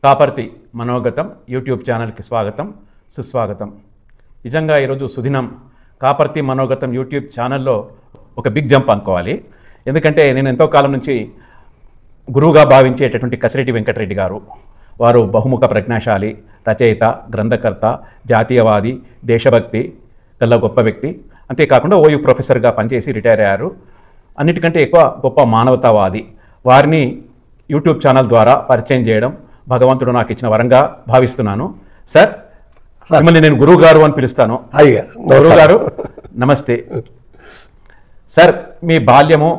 Kaparthi మనోగతం YouTube ఛానల్కి స్వాగతం సుస్వాగతం. నిజంగా ఈరోజు సుదినం కాపర్తి మనోగతం యూట్యూబ్ ఛానల్లో ఒక బిగ్ జంప్ అనుకోవాలి. ఎందుకంటే నేను ఎంతో కాలం నుంచి గురువుగా భావించేటటువంటి కసిరెడ్డి వెంకటరెడ్డి గారు, వారు బహుముఖ ప్రజ్ఞాశాలి, రచయిత, గ్రంథకర్త, జాతీయవాది, దేశభక్తి గల గొప్ప వ్యక్తి. అంతేకాకుండా ఓయూ ప్రొఫెసర్గా పనిచేసి రిటైర్ అయ్యారు. అన్నిటికంటే ఎక్కువ గొప్ప మానవతావాది. వారిని యూట్యూబ్ ఛానల్ ద్వారా పరిచయం చేయడం భగవంతుడు నాకు ఇచ్చిన వరంగా భావిస్తున్నాను. సార్, మిమ్మల్ని నేను గురువు గారు అని పిలుస్తాను. గురువు గారు నమస్తే. సార్, మీ బాల్యము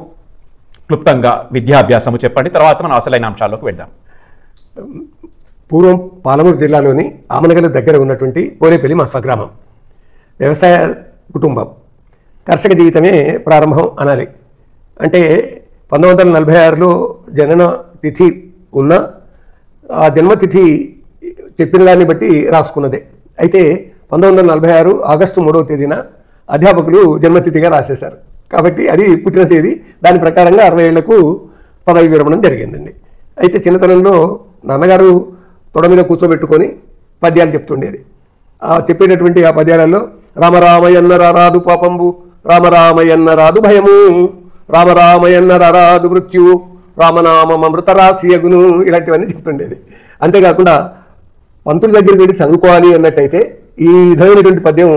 క్లుప్తంగా విద్యాభ్యాసము చెప్పండి, తర్వాత మనం అసలైన అంశాల్లోకి వెళ్దాం. పూర్వం పాలమూరు జిల్లాలోని ఆమనగల దగ్గర ఉన్నటువంటి పోలేపల్లి మా స్వగ్రామం. వ్యవసాయ కుటుంబం, కర్షక జీవితమే ప్రారంభం అనాలి. అంటే 1946లో జనన తిథి ఉన్న ఆ జన్మతిథి చెప్పిన దాన్ని బట్టి రాసుకున్నదే. అయితే 1946 ఆగస్టు 3వ తేదీన అధ్యాపకులు జన్మతిథిగా రాసేశారు. కాబట్టి అది పుట్టిన తేదీ. దాని ప్రకారంగా 60 ఏళ్లకు పదవి విరమణం జరిగిందండి. అయితే చిన్నతనంలో నాన్నగారు తొడ మీద కూర్చోబెట్టుకొని పద్యాలు చెప్తుండేది. చెప్పేటటువంటి ఆ పద్యాలలో రామరామయన్న రారాదు పాపంబు, రామరామయన్న రాదు భయము, రామరామయన్న రారాదు మృత్యువు, రామనామం అమృతరాశియగును, ఇలాంటివన్నీ చెప్తుండేది. అంతేకాకుండా పంతుల దగ్గరికి వెళ్ళి చదువుకోవాలి అన్నట్టయితే ఈ విధమైనటువంటి పద్యం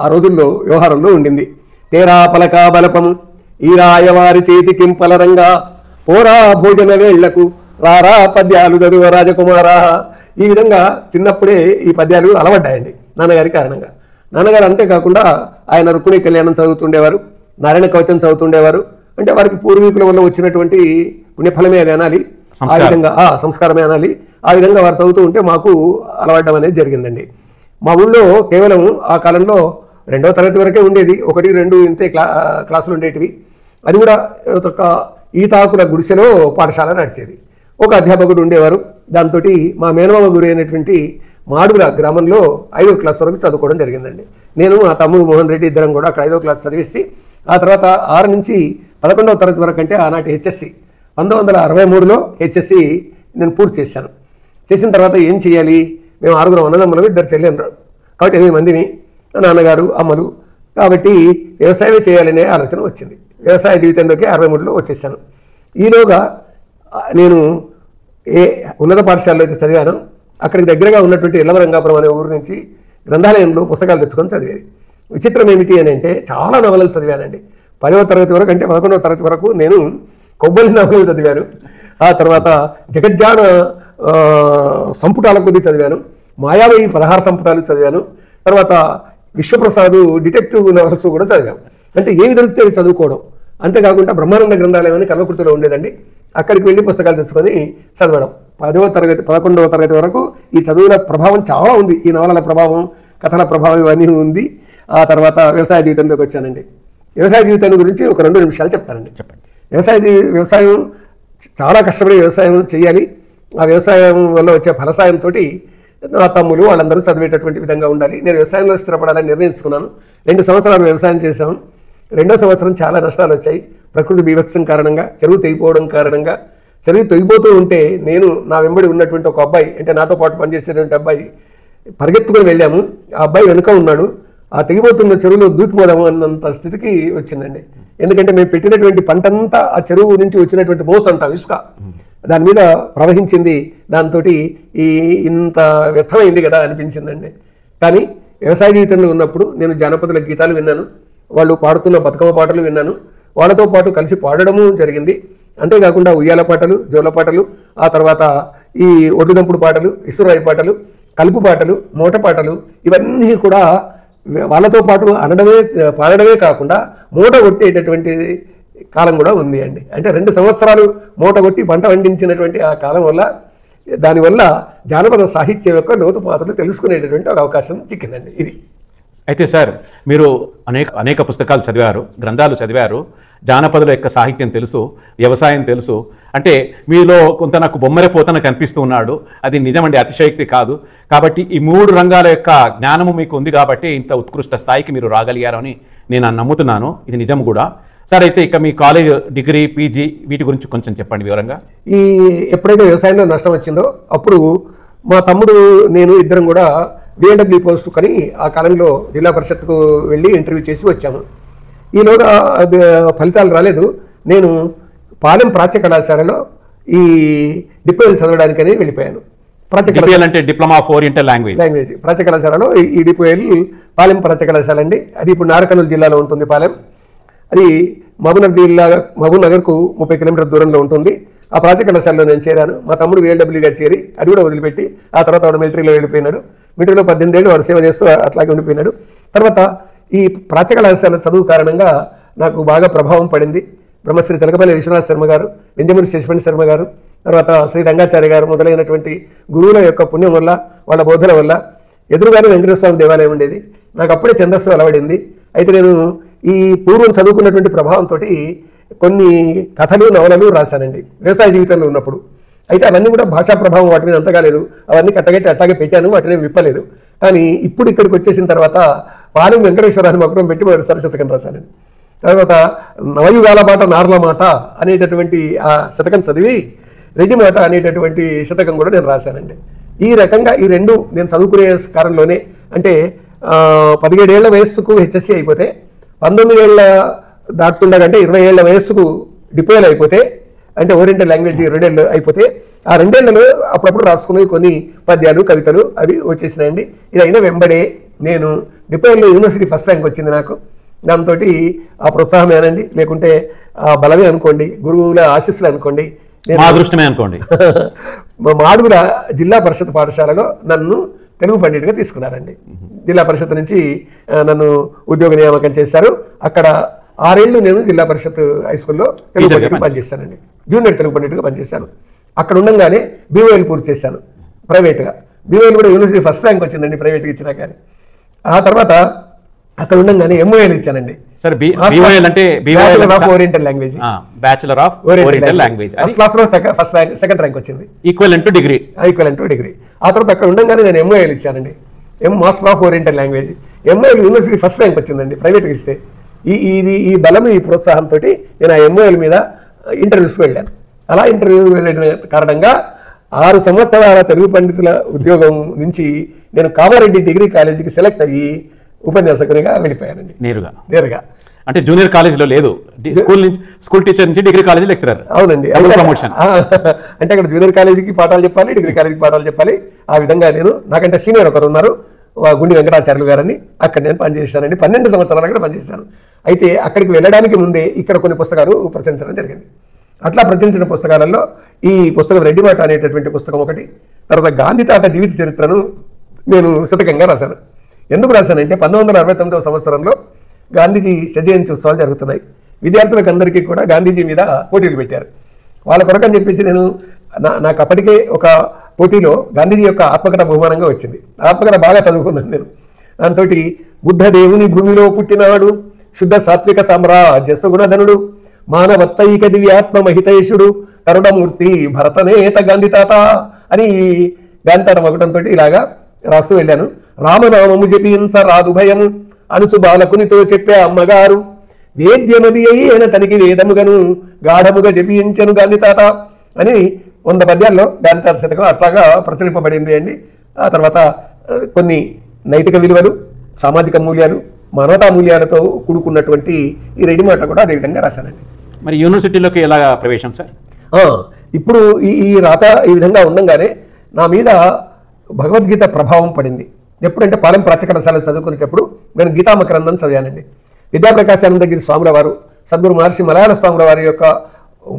ఆ రోజుల్లో వ్యవహారంలో ఉండింది. తేరా పలక బలపము ఈ రాయవారి చేతి కింపలరంగా, పోరా భోజన వేళ్లకు రారా పద్యాలు చదువు రాజకుమారా. ఈ విధంగా చిన్నప్పుడే ఈ పద్యాలు అలవడ్డాయండి నాన్నగారి కారణంగా. నాన్నగారు అంతేకాకుండా ఆయన రుక్మిణీ కళ్యాణం చదువుతుండేవారు, నారాయణ కవచం చదువుతుండేవారు. అంటే వారికి పూర్వీకుల వల్ల వచ్చినటువంటి పుణ్యఫలమే అది అనాలి, ఆ విధంగా సంస్కారమే అనాలి. ఆ విధంగా వారు చదువుతూ ఉంటే మాకు అలవాటం అనేది జరిగిందండి. మా ఊళ్ళో కేవలం ఆ కాలంలో 2వ తరగతి వరకే ఉండేది. 1, 2 ఇంతే క్లాసులు ఉండేటివి. అది కూడా ఒక ఈతాకుల గుడిసెలో పాఠశాల నడిచేది. ఒక అధ్యాపకుడు ఉండేవారు. దాంతో మా మేనమామ గురి అయినటువంటి మాడుగుల గ్రామంలో 5వ క్లాస్ వరకు చదువుకోవడం జరిగిందండి. నేను మా తమ్ముడు మోహన్ రెడ్డి ఇద్దరం కూడా అక్కడ 5వ క్లాస్ చదివేసి ఆ తర్వాత 6 నుంచి 11వ తరగతి వరకు, అంటే ఆనాటి హెచ్ఎస్సి 1963లో హెచ్ఎస్సి నేను పూర్తి చేశాను. చేసిన తర్వాత ఏం చేయాలి, మేము 6 అన్నదమ్ములం, 2 చెల్లెలు, కాబట్టి 8 మందిని, నాన్నగారు, అమ్మలు. కాబట్టి వ్యవసాయమే చేయాలనే ఆలోచన వచ్చింది. వ్యవసాయ జీవితంలోకి 63లో వచ్చేసాను. ఈలోగా నేను ఏ ఉన్నత పాఠశాలలో అయితే చదివానో అక్కడికి దగ్గరగా ఉన్నటువంటి ఎల్లవరంగాపురం అనే ఊరు నుంచి గ్రంథాలయంలో పుస్తకాలు తెచ్చుకొని చదివేది. విచిత్రం ఏమిటి అని అంటే చాలా నవలలు చదివానండి. 10వ తరగతి వరకు, అంటే 11వ తరగతి వరకు నేను కొబ్బరి నవలలు చదివాను. ఆ తర్వాత జగజ్జాన సంపుటాల కొద్ది చదివాను. మాయావయి 16 సంపుటాలు చదివాను. తర్వాత విశ్వప్రసాద్ డిటెక్టివ్ నవల్స్ కూడా చదివాను. అంటే ఏవి దొరికితే అవి చదువుకోవడం. అంతేకాకుండా బ్రహ్మానంద గ్రంథాలయం అని కల్వకుర్తిలో ఉండేదండి. అక్కడికి వెళ్ళి పుస్తకాలు తెచ్చుకొని చదవడం. 10వ తరగతి 11వ తరగతి వరకు ఈ చదువుల ప్రభావం చాలా ఉంది. ఈ నవలల ప్రభావం, కథల ప్రభావం ఇవన్నీ ఉంది. ఆ తర్వాత వ్యవసాయ జీవితంలోకి వచ్చానండి. వ్యవసాయ జీవితాన్ని గురించి ఒక 2 నిమిషాలు చెప్తానండి. చెప్పండి. వ్యవసాయం చాలా కష్టపడి వ్యవసాయం చేయాలి. ఆ వ్యవసాయం వల్ల వచ్చే ఫలసాయంతో నా తమ్ములు వాళ్ళందరూ చదివేటటువంటి విధంగా ఉండాలి. నేను వ్యవసాయంలో స్థిరపడాలని నిర్ణయించుకున్నాను. 2 సంవత్సరాలు వ్యవసాయం చేశాము. 2వ సంవత్సరం చాలా నష్టాలు వచ్చాయి. ప్రకృతి బీభత్సం కారణంగా, చెరువు తెగిపోవడం కారణంగా. చెరువు తెగిపోతూ ఉంటే నేను, నా వెంబడి ఉన్నటువంటి ఒక అబ్బాయి, అంటే నాతో పాటు పనిచేసేటువంటి అబ్బాయి, పరిగెత్తుకొని వెళ్ళాము. ఆ అబ్బాయి వెనుక ఉన్నాడు. ఆ తెగిపోతున్న చెరువులో దూకిపోదాము అన్నంత స్థితికి వచ్చిందండి. ఎందుకంటే మేము పెట్టినటువంటి పంటంతా ఆ చెరువు నుంచి వచ్చినటువంటి మోసు అంటాం, ఇసుక, దాని మీద ప్రవహించింది. దాంతో ఇంత వ్యర్థమైంది కదా అనిపించిందండి. కానీ వ్యవసాయ జీవితంలో ఉన్నప్పుడు నేను జానపదుల గీతాలు విన్నాను, వాళ్ళు పాడుతున్న బతుకమ్మ పాటలు విన్నాను. వాళ్ళతో పాటు కలిసి పాడడము జరిగింది. అంతేకాకుండా ఉయ్యాల పాటలు, జోల పాటలు, ఆ తర్వాత ఈ ఒడ్డుదంపుడు పాటలు, ఇసురాయి పాటలు, కలుపు పాటలు, మూట పాటలు, ఇవన్నీ కూడా వాళ్ళతో పాటు పాడడమే కాకుండా మూట కొట్టేటటువంటి కాలం కూడా ఉంది అండి. అంటే 2 సంవత్సరాలు మూట కొట్టి పంట పండించినటువంటి ఆ కాలం వల్ల, దానివల్ల జానపద సాహిత్యం యొక్క లోతుపాతలు తెలుసుకునేటటువంటి ఒక అవకాశం చిక్కిందండి. ఇది. అయితే సార్, మీరు అనేక పుస్తకాలు చదివారు, గ్రంథాలు చదివారు, జానపదుల యొక్క సాహిత్యం తెలుసు, వ్యవసాయం తెలుసు. అంటే మీలో కొంత నాకు బొమ్మరపోతన కనిపిస్తూ ఉన్నాడు. అది నిజమండి, అతిశయోక్తి కాదు. కాబట్టి ఈ 3 రంగాల యొక్క జ్ఞానము మీకు ఉంది కాబట్టి ఇంత ఉత్కృష్ట స్థాయికి మీరు రాగలిగారని నేను నమ్ముతున్నాను. ఇది నిజం కూడా. సార్ అయితే ఇక మీ కాలేజ్ డిగ్రీ పీజీ వీటి గురించి కొంచెం చెప్పండి వివరంగా. ఎప్పుడైతే వ్యవసాయంలో నష్టం వచ్చిందో అప్పుడు మా తమ్ముడు నేను ఇద్దరం కూడా బిఎల్డబ్ల్యూ పోస్ట్ కానీ ఆ కాలంలో జిల్లా పరిషత్కు వెళ్ళి ఇంటర్వ్యూ చేసి వచ్చాము. ఈలోగా ఫలితాలు రాలేదు. నేను పాలెం ప్రాచ్య కళాశాలలో ఈ డిప్లొమా చదవడానికని వెళ్ళిపోయాను. అంటే డిప్లొమా ఆఫ్ ఓరియంటల్ లాంగ్వేజ్ ప్రాచ్య కళాశాలలో ఈ డిపోఎల్ పాలెం ప్రాచ్య కళాశాల అండి. అది ఇప్పుడు నారకర్నూలు జిల్లాలో ఉంటుంది పాలెం. అది మహబూబ్ నగర్కు 30 కిలోమీటర్ల దూరంలో ఉంటుంది. ఆ ప్రాచ్య కళాశాలలో నేను చేరాను. మా తమ్ముడు VLWగా చేరి అది కూడా వదిలిపెట్టి ఆ తర్వాత వాడు మిలిటరీలో వెళ్ళిపోయినాడు. మిలిటరీలో 18 ఏళ్ళు వాడు సేవ చేస్తూ అట్లాగే ఉండిపోయినాడు. తర్వాత ఈ ప్రాచ్య కళాశాల చదువు కారణంగా నాకు బాగా ప్రభావం పడింది. బ్రహ్మశ్రీ తిలకపల్లి విశ్వనాథ శర్మ గారు, వెంజమూరి శశిపండి శర్మ గారు, తర్వాత శ్రీ రంగాచార్య గారు మొదలైనటువంటి గురువుల యొక్క పుణ్యం వల్ల, వాళ్ళ బోధన వల్ల ఎదురుగానే వెంకటేశ్వర స్వామి దేవాలయం ఉండేది. నాకు అప్పుడే ఛందస్సు అలవడింది. అయితే నేను ఈ పూర్వం చదువుకున్నటువంటి ప్రభావంతో కొన్ని కథలు నవలలు రాశానండి వ్యవసాయ జీవితంలో ఉన్నప్పుడు. అయితే అవన్నీ కూడా భాషా ప్రభావం వాటి మీద అంతగా లేదు. అవన్నీ కట్టగట్టి అట్టాగే పెట్టాను, వాటిని విప్పలేదు. కానీ ఇప్పుడు ఇక్కడికి వచ్చేసిన తర్వాత పాలెం వెంకటేశ్వరాన్ని మకుటం పెట్టి మరోసారి శతకం రాశానండి. తర్వాత నవయుగాల మాట నార్ల మాట అనేటటువంటి ఆ శతకం చదివి రెడ్డి మాట అనేటటువంటి శతకం కూడా నేను రాశానండి. ఈ రకంగా ఈ రెండు నేను చదువుకునే కాలంలోనే, అంటే 17 ఏళ్ల వయస్సుకు HSC అయిపోతే, 19 ఏళ్ల దాటుతుండగంటే 20 ఏళ్ల వయస్సుకు డిప్లొమా అయిపోతే, అంటే ఓరియంటల్ లాంగ్వేజ్ 2 ఏళ్ళు అయిపోతే, ఆ 2 ఏళ్లలో అప్పుడప్పుడు రాసుకునేవి కొన్ని పద్యాలు కవితలు అవి వచ్చేసినాయండి. ఇది అయిన వెంబడే నేను డిప్లొమాలో యూనివర్సిటీ ఫస్ట్ ర్యాంక్ వచ్చింది నాకు. దాంతో ఆ ప్రోత్సాహమేనండి, లేకుంటే ఆ బలమే అనుకోండి, గురువుల ఆశీస్సులు అనుకోండి, అదృష్టమే అనుకోండి. మాడుగుల జిల్లా పరిషత్ పాఠశాలలో నన్ను తెలుగు పండితుడిగా తీసుకున్నారండి. జిల్లా పరిషత్ నుంచి నన్ను ఉద్యోగ నియామకం చేశారు. అక్కడ 6 ఏళ్ళు నేను జిల్లా పరిషత్ హై స్కూల్లో తెలుగు పండితుడిగా పనిచేస్తానండి. జూనియర్ తెలుగు పండితుడిగా పనిచేశాను. అక్కడ ఉండగానే BOL పూర్తి చేశాను ప్రైవేట్గా. BOL కూడా యూనివర్సిటీ ఫస్ట్ ర్యాంక్ వచ్చిందండి ప్రైవేట్గా ఇచ్చినా కానీ. ఆ తర్వాత అక్కడ ఉండగానే MOL ఇచ్చానండి. సార్ BOL అంటే bachelor of oriental language. Bachelor of oriental language first క్లాస్లో సెకండ్ ర్యాంక్ వచ్చింది, ఈక్వలెంట్ టు డిగ్రీ. ఆ తర్వాత అక్కడ ఉండగానే నేను MOL ఇచ్చానండి, master of oriental language. MOL university first rank వచ్చిందండి ప్రైవేట్గా ఇస్తే. ఈ బలం, ఈ ప్రోత్సాహంతో నేను ఆ MOL మీద ఇంటర్వ్యూస్కి వెళ్ళాను. అలా ఇంటర్వ్యూ వెళ్ళిన కారణంగా 6 సంవత్సరాల తెలుగు పండితుల ఉద్యోగం నుంచి నేను కామారెడ్డి డిగ్రీ కాలేజీకి సెలెక్ట్ అయ్యి ఉపన్యాసకునిగా వెళ్ళిపోయానండి. నేరుగా అంటే జూనియర్ కాలేజీలో లేదు, స్కూల్ టీచర్ నుంచి డిగ్రీ కాలేజీ లెక్చరర్. అవునండి, ప్రమోషన్. అంటే అక్కడ జూనియర్ కాలేజీకి పాఠాలు చెప్పాలి, డిగ్రీ కాలేజీకి పాఠాలు చెప్పాలి. ఆ విధంగా నేను, నాకంటే సీనియర్ ఒకరు ఉన్నారు, గుండి వెంకటాచార్యులు గారని, అక్కడ నేను పనిచేశానండి. 12 సంవత్సరాలు అక్కడ పనిచేశాను. అయితే అక్కడికి వెళ్ళడానికి ముందే ఇక్కడ కొన్ని పుస్తకాలు ప్రచురించడం జరిగింది. అట్లా ప్రచురించిన పుస్తకాలలో ఈ పుస్తకం రెడ్డి మాట అనేటటువంటి పుస్తకం ఒకటి. తర్వాత గాంధీ తాత జీవిత చరిత్రను నేను శతకంగా రాశాను. ఎందుకు రాశానంటే 1969వ సంవత్సరంలో గాంధీజీ శతజయంతి ఉత్సవాలు జరుగుతున్నాయి. విద్యార్థులకు అందరికీ కూడా గాంధీజీ మీద పోటీలు పెట్టారు. వాళ్ళ కొరకని చెప్పేసి నేను నాకు అప్పటికే ఒక పోటీలో గాంధీజీ యొక్క ఆత్మకథ బహుమానంగా వచ్చింది. ఆత్మకథ బాగా చదువుకున్నాను నేను. దాంతో బుద్ధదేవుని భూమిలో పుట్టినాడు, శుద్ధ సాత్విక సామ్రాజ్య సుగుణధనుడు, మానవత్తైక దివ్యాత్మ మహితేశుడు, కరుణమూర్తి భరతనేత గాంధీ తాత అని గాంధీ తాత మగటంతో ఇలాగా రాస్తూ వెళ్ళాను. రామనామము జపించ రాదు భయము అనుచు బాలకునితో చెప్పే అమ్మగారు, వేద్యమది అయిన తనకి వేదముగను గాఢముగా జపించను గాంధీ తాత అని 100 పద్యాల్లో గాంధీ తాత శతకం అట్లాగా ప్రచురింపబడింది అండి. ఆ తర్వాత కొన్ని నైతిక విలువలు, సామాజిక మూల్యాలు, మానవతా మూల్యాలతో కూడుకున్నటువంటి ఈ రెడ్డి మాట కూడా అదే విధంగా రాశానండి. మరి యూనివర్సిటీలోకి ఎలా ప్రవేశం సార్? ఇప్పుడు ఈ రాత ఈ విధంగా ఉండంగానే నా మీద భగవద్గీత ప్రభావం పడింది. ఎప్పుడంటే పాలెం ప్రాచ్య కళాశాలలో చదువుకునేటప్పుడు నేను గీతామకరందం చదివానండి. విద్యాప్రకాశానందగిరి స్వాముల వారు, సద్గురు మహర్షి మలయాళ స్వాముల వారి యొక్క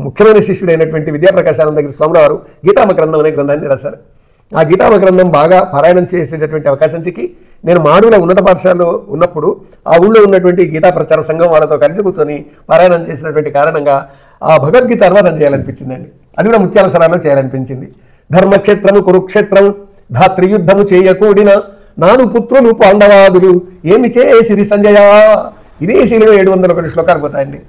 ముఖ్యమైన శిష్యుడైనటువంటి విద్యాప్రకాశానందగిరి స్వాముల వారు గీతామకరందం అనే గ్రంథాన్ని రాశారు. ఆ గీతామకరందం బాగా పారాయణం చేసేటటువంటి అవకాశం చిక్కి నేను మాడుగుల ఉన్నత పాఠశాలలో ఉన్నప్పుడు ఆ ఊళ్ళో ఉన్నటువంటి గీతా ప్రచార సంఘం వాళ్ళతో కలిసి కూర్చొని పారాయణం చేసినటువంటి కారణంగా ఆ భగవద్గీత అనువాదం చేయాలనిపించిందండి. అది కూడా ముత్యాల సరాలో చేయాలనిపించింది. ధర్మక్షేత్రము కురుక్షేత్రం, ధాత్రియుద్ధము చేయకూడిన 4 పుత్రులు పాండవాదులు ఏమి చేసిరి సంజయ. ఇదే శీలలో 701 శ్లోకాలు పోతాయండి.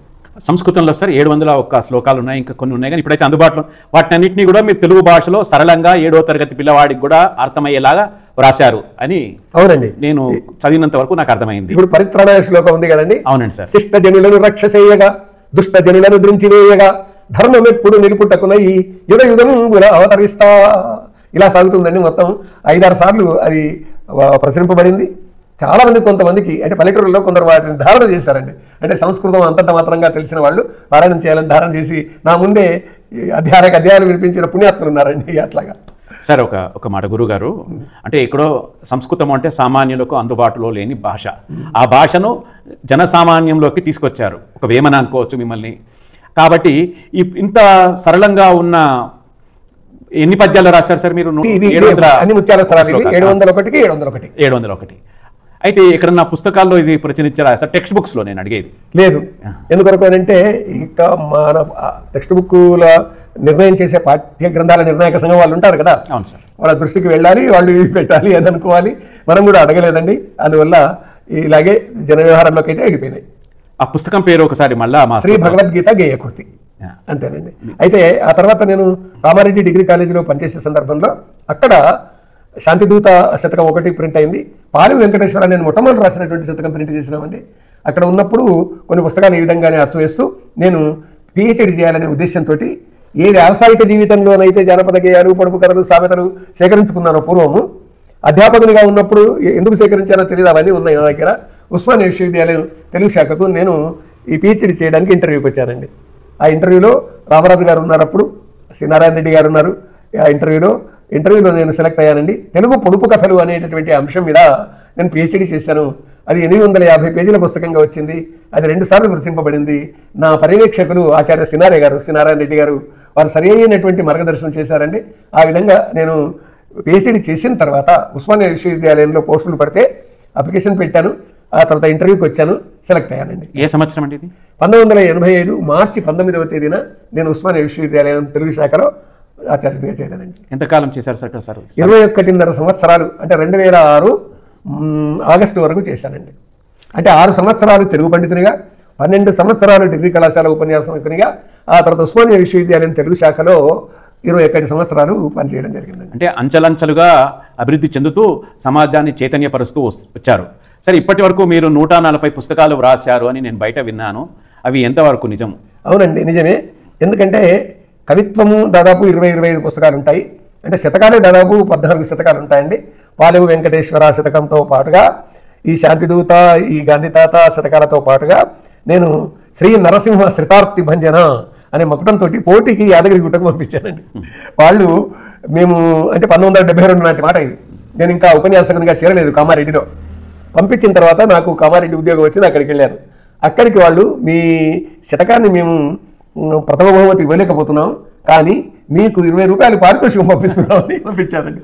సంస్కృతంలో సార్ 701 శ్లోకాలు ఉన్నాయి, ఇంకా కొన్ని ఉన్నాయి, కానీ ఇప్పుడైతే అందుబాటులో వాటినన్నింటినీ కూడా మీరు తెలుగు భాషలో సరళంగా 7వ తరగతి పిల్లవాడికి కూడా అర్థమయ్యేలాగా రాశారు అని. అవునండి, నేను చదివినంత వరకు నాకు అర్థమైంది. ఇప్పుడు పరిత్రాణాయ శ్లోకం ఉంది కదండి. అవునండి సార్. శిష్ట జనులను రక్షసేయగా దుష్ట జనులను ద్రించివేయగా ధర్మమెప్పుడు నిలుపుటకునై యుగ యుగంబుల అవతరిస్తా. ఇలా సాగుతుందండి. మొత్తం 5-6 సార్లు అది ప్రచురింపబడింది. చాలామంది, కొంతమందికి అంటే పల్లెటూరులో కొందరు వాటిని ధారణ చేశారండి. అంటే సంస్కృతం అంతంత మాత్రంగా తెలిసిన వాళ్ళు పారాయణం చేయాలని ధారణ చేసి నా ముందే అధ్యాయాలు వినిపించిన పుణ్యాత్ములు ఉన్నారండి. అట్లాగా సార్ ఒక మాట గురుగారు, అంటే ఎక్కడో సంస్కృతం అంటే సామాన్యులకు అందుబాటులో లేని భాష. ఆ భాషను జనసామాన్యంలోకి తీసుకొచ్చారు. ఒక వేమన అనుకోవచ్చు మిమ్మల్ని. కాబట్టి ఇంత సరళంగా ఉన్న ఎన్ని పద్యాలు రాశారు సార్ మీరు? అన్ని ముత్యాల సరాలు 701. అయితే ఎక్కడన్నా పుస్తకాల్లో ఇది ప్రచురించారా సార్? టెక్స్ట్ బుక్స్లో నేను అడిగేది లేదు. ఎందుకొరకు అంటే ఇక మన టెక్స్ట్ బుక్ల నిర్ణయం చేసే పాఠ్య గ్రంథాల నిర్ణాయక సంఘం వాళ్ళు ఉంటారు కదా, అవును సార్, వాళ్ళ దృష్టికి వెళ్ళాలి, వాళ్ళు ఇవి పెట్టాలి అని అనుకోవాలి. మనం కూడా అడగలేదండి. అందువల్ల ఇలాగే జన వ్యవహారంలోకి అయితే వెళ్ళిపోయినాయి. ఆ పుస్తకం పేరు ఒకసారి మళ్ళా శ్రీ భగవద్గీత గేయకృతి అంతేనండి. అయితే ఆ తర్వాత నేను కామారెడ్డి డిగ్రీ కాలేజీలో పనిచేసే సందర్భంలో అక్కడ శాంతిదూత శతకం 1 ప్రింట్ అయింది. పాలి వెంకటేశ్వర నేను మొట్టమొదటి రాసినటువంటి శతకం ప్రింట్ చేసినామండి. అక్కడ ఉన్నప్పుడు కొన్ని పుస్తకాలు ఈ విధంగానే అచ్చు వేస్తూ నేను పిహెచ్డి చేయాలనే ఉద్దేశంతో ఏ వ్యావసాయిక జీవితంలోనైతే జానపద గేయాలు, పొడుపు కథలు, సామెతలు సేకరించుకున్నానో పూర్వము, అధ్యాపకునిగా ఉన్నప్పుడు ఎందుకు సేకరించానో తెలియదు, అవన్నీ ఉన్నాయి నా దగ్గర. ఉస్మానియా విశ్వవిద్యాలయం తెలుగు శాఖకు నేను ఈ పిహెచ్డి చేయడానికి ఇంటర్వ్యూకి వచ్చానండి. ఆ ఇంటర్వ్యూలో రామరాజు గారు ఉన్నారు, అప్పుడు సి నారాయణ రెడ్డి గారు ఉన్నారు. ఆ ఇంటర్వ్యూలో నేను సెలెక్ట్ అయ్యానండి. తెలుగు పొడుపు కథలు అనేటటువంటి అంశం మీద నేను పిహెచ్డి చేశాను. అది 850 పేజీల పుస్తకంగా వచ్చింది. అది 2 సార్లు ప్రచురింపబడింది. నా పర్యవేక్షకులు ఆచార్య సినారాయణ రెడ్డి గారు వారు సరి అయినటువంటి మార్గదర్శనం చేశారండి. ఆ విధంగా నేను పిహెచ్డి చేసిన తర్వాత ఉస్మానియా విశ్వవిద్యాలయంలో పోస్టులు పడితే అప్లికేషన్ పెట్టాను. ఆ తర్వాత ఇంటర్వ్యూకి వచ్చాను, సెలెక్ట్ అయ్యానండి. ఏ సంవత్సరం అండి ఇది? 1985 మార్చి 19వ తేదీన నేను ఉస్మానియా విశ్వవిద్యాలయం తెలుగు శాఖలో ఆచార్యుడిగా చేశానండి. ఎంతకాలం చేశారు సార్? 21.5 సంవత్సరాలు, అంటే 2006 ఆగస్టు వరకు చేశానండి. అంటే 6 సంవత్సరాలు తెలుగు పండితునిగా, 12 సంవత్సరాలు డిగ్రీ కళాశాల ఉపన్యాసకునిగా, ఆ తర్వాత ఉస్మానియా విశ్వవిద్యాలయం తెలుగు శాఖలో 21 సంవత్సరాలు పనిచేయడం జరిగిందండి. అంటే అంచెలంచెలుగా అభివృద్ధి చెందుతూ సమాజాన్ని చైతన్యపరుస్తూ వచ్చారు. సరే, ఇప్పటి వరకు మీరు 140 పుస్తకాలు వ్రాశారు అని నేను బయట విన్నాను. అవి ఎంతవరకు నిజం? అవునండి, నిజమే. ఎందుకంటే కవిత్వము దాదాపు 20-25 పుస్తకాలు ఉంటాయి. అంటే శతకాలే దాదాపు 14 శతకాలు ఉంటాయండి. పాలెవు వెంకటేశ్వర శతకంతో పాటుగా ఈ శాంతిదూత, ఈ గాంధీతాత శతకాలతో పాటుగా నేను శ్రీ నరసింహ శ్రితార్తి భంజన అనే మకుటంతో పోటీకి యాదగిరి గుట్టకు పంపించానండి. వాళ్ళు మేము అంటే 1972 నాటి మాట ఇది. నేను ఇంకా ఉపన్యాసకునిగా చేరలేదు కామారెడ్డిలో. పంపించిన తర్వాత నాకు కామారెడ్డి ఉద్యోగం వచ్చింది, అక్కడికి వెళ్ళాను. అక్కడికి వాళ్ళు మీ శతకాన్ని మేము ప్రథమ బహుమతి ఇవ్వలేకపోతున్నాం, కానీ మీకు 20 రూపాయలు పారితోషికం పంపిస్తున్నామని పంపించారండి.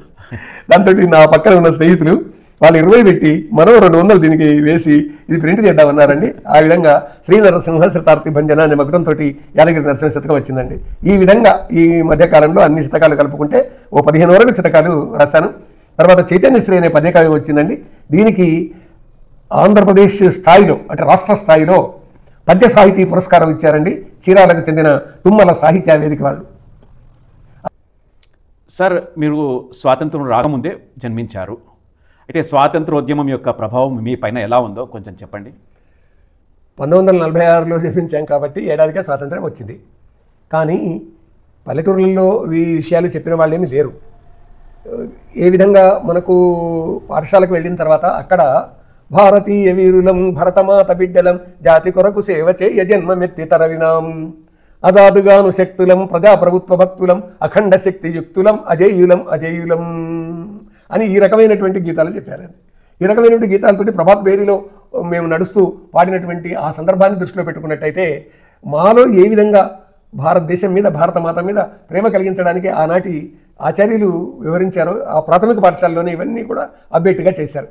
దాంతో నా పక్కన ఉన్న స్నేహితులు వాళ్ళు 20 పెట్టి మరో 200 దీనికి వేసి ఇది ప్రింట్ చేద్దామన్నారండి. ఆ విధంగా శ్రీ నరసింహ శ్రితార్తి భంజన అనే మకుటంతో యాదగిరి నరసింహ శతకం వచ్చిందండి. ఈ విధంగా ఈ మధ్యకాలంలో అన్ని శతకాలు కలుపుకుంటే 15 వరకు శతకాలు రాశాను. తర్వాత చైతన్యశ్రీ అనే పద్యకావ్యం వచ్చిందండి. దీనికి ఆంధ్రప్రదేశ్ స్థాయిలో అంటే రాష్ట్ర స్థాయిలో పద్య సాహితీ పురస్కారం ఇచ్చారండి చీరాలకు చెందిన తుమ్మల సాహిత్య వేదిక వాళ్ళు. సార్, మీరు స్వాతంత్రం రాకముందే జన్మించారు. అయితే స్వాతంత్రోద్యమం యొక్క ప్రభావం మీ పైన ఎలా ఉందో కొంచెం చెప్పండి. 1946లో జన్మించాం కాబట్టి ఏడాదికే స్వాతంత్రం వచ్చింది. కానీ పల్లెటూరులలో ఈ విషయాలు చెప్పిన వాళ్ళేమీ లేరు. ఏ విధంగా మనకు పాఠశాలకు వెళ్ళిన తర్వాత అక్కడ భారతీయ వీరులం భరతమాత బిడ్డలం జాతి కొరకు సేవ చేయ జన్మమెత్తి తరవినాం అజాదుగాను శక్తులం ప్రజాప్రభుత్వ భక్తులం అఖండ శక్తి యుక్తులం అజేయులం అజేయులం అని ఈ రకమైనటువంటి గీతాలు చెప్పారండి. ఈ రకమైనటువంటి గీతాలతోటి ప్రభాత్ బేరీలో మేము నడుస్తూ పాడినటువంటి ఆ సందర్భాన్ని దృష్టిలో పెట్టుకున్నట్టయితే మాలో ఏ విధంగా భారతదేశం మీద భారతమాత మీద ప్రేమ కలిగించడానికి ఆనాటి ఆచార్యులు వివరించారో ఆ ప్రాథమిక పాఠశాలలోనే ఇవన్నీ కూడా అప్డేట్గా చేశారు.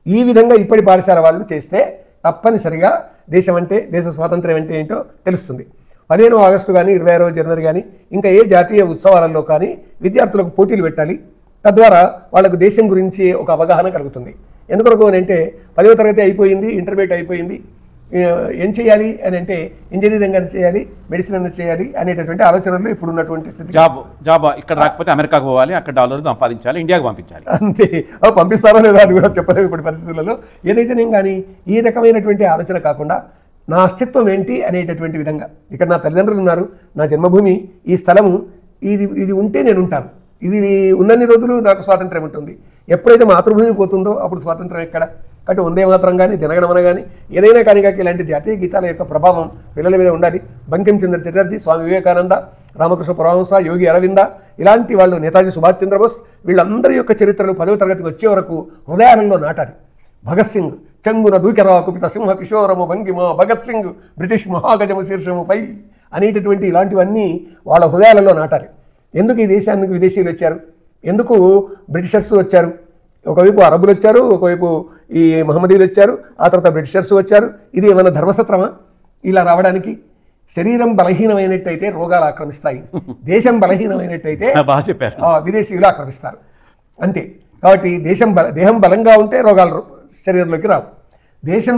ఈ విధంగా ఇప్పటి పాఠశాల వాళ్ళు చేస్తే తప్పనిసరిగా దేశం అంటే దేశ స్వాతంత్ర్యం అంటే ఏంటో తెలుస్తుంది. 15 ఆగస్టు కానీ 26 జనవరి కానీ ఇంకా ఏ జాతీయ ఉత్సవాలలో కానీ విద్యార్థులకు పోటీలు పెట్టాలి. తద్వారా వాళ్ళకు దేశం గురించి ఒక అవగాహన కలుగుతుంది. ఎందుకొరకు అని అంటే 10వ తరగతి అయిపోయింది, ఇంటర్మీడియట్ అయిపోయింది, ఏం చేయాలి అని అంటే ఇంజనీరింగ్ అని చేయాలి, మెడిసిన్ అని చేయాలి అనేటటువంటి ఆలోచనలు ఇప్పుడు ఉన్నటువంటి స్థితి. జాబ్ ఇక్కడ రాకపోతే అమెరికాకు పోవాలి, అక్కడ డాలర్ సంపాదించాలి, ఇండియాకు పంపించాలి, అంతే. పంపిస్తారో లేదో అది కూడా చెప్పలేము ఇప్పుడు పరిస్థితులలో. ఏదైతే నేను కానీ ఈ రకమైనటువంటి ఆలోచన కాకుండా నా అస్తిత్వం ఏంటి అనేటటువంటి విధంగా. ఇక్కడ నా తల్లిదండ్రులు ఉన్నారు, నా జన్మభూమి ఈ స్థలము, ఇది ఉంటే నేను ఉంటాను, ఇది ఉన్నన్ని రోజులు నాకు స్వాతంత్ర్యం ఉంటుంది. ఎప్పుడైతే మాతృభూమి పోతుందో అప్పుడు స్వాతంత్రం ఎక్కడ? కాబట్టి వందే మాతరం కానీ, జనగణమన కానీ, ఏదైనా కానీ ఇలాంటి జాతీయ గీతాల యొక్క ప్రభావం పిల్లల మీద ఉండాలి. బంకిం చంద్ర చటర్జీ, స్వామి వివేకానంద, రామకృష్ణ పరమహంస, యోగి అరవింద, ఇలాంటి వాళ్ళు, నేతాజీ సుభాష్ చంద్రబోస్, వీళ్ళందరి యొక్క చరిత్రలు 10వ తరగతికి వచ్చే వరకు హృదయాలలో నాటాలి. భగత్ సింగ్ చంగున దూకెరా కుపిత సింహ కిషోరము భంగిమ భగత్ సింగ్ బ్రిటిష్ మహాగజము శీర్షముపై అనేటటువంటి ఇలాంటివన్నీ వాళ్ళ హృదయాలలో నాటాలి. ఎందుకు ఈ దేశానికి విదేశీయులు వచ్చారు? ఎందుకు బ్రిటిషర్స్ వచ్చారు? ఒకవైపు అరబులు వచ్చారు, ఒకవైపు ఈ మహమ్మదీయులు వచ్చారు, ఆ తర్వాత బ్రిటిషర్స్ వచ్చారు. ఇది ఏమైనా ధర్మసత్రమా ఇలా రావడానికి? శరీరం బలహీనమైనట్టయితే రోగాలు ఆక్రమిస్తాయి, దేశం బలహీనమైనట్టయితే విదేశీయులు ఆక్రమిస్తారు, అంతే. కాబట్టి దేహం బలంగా ఉంటే రోగాలు శరీరంలోకి రావు, దేశం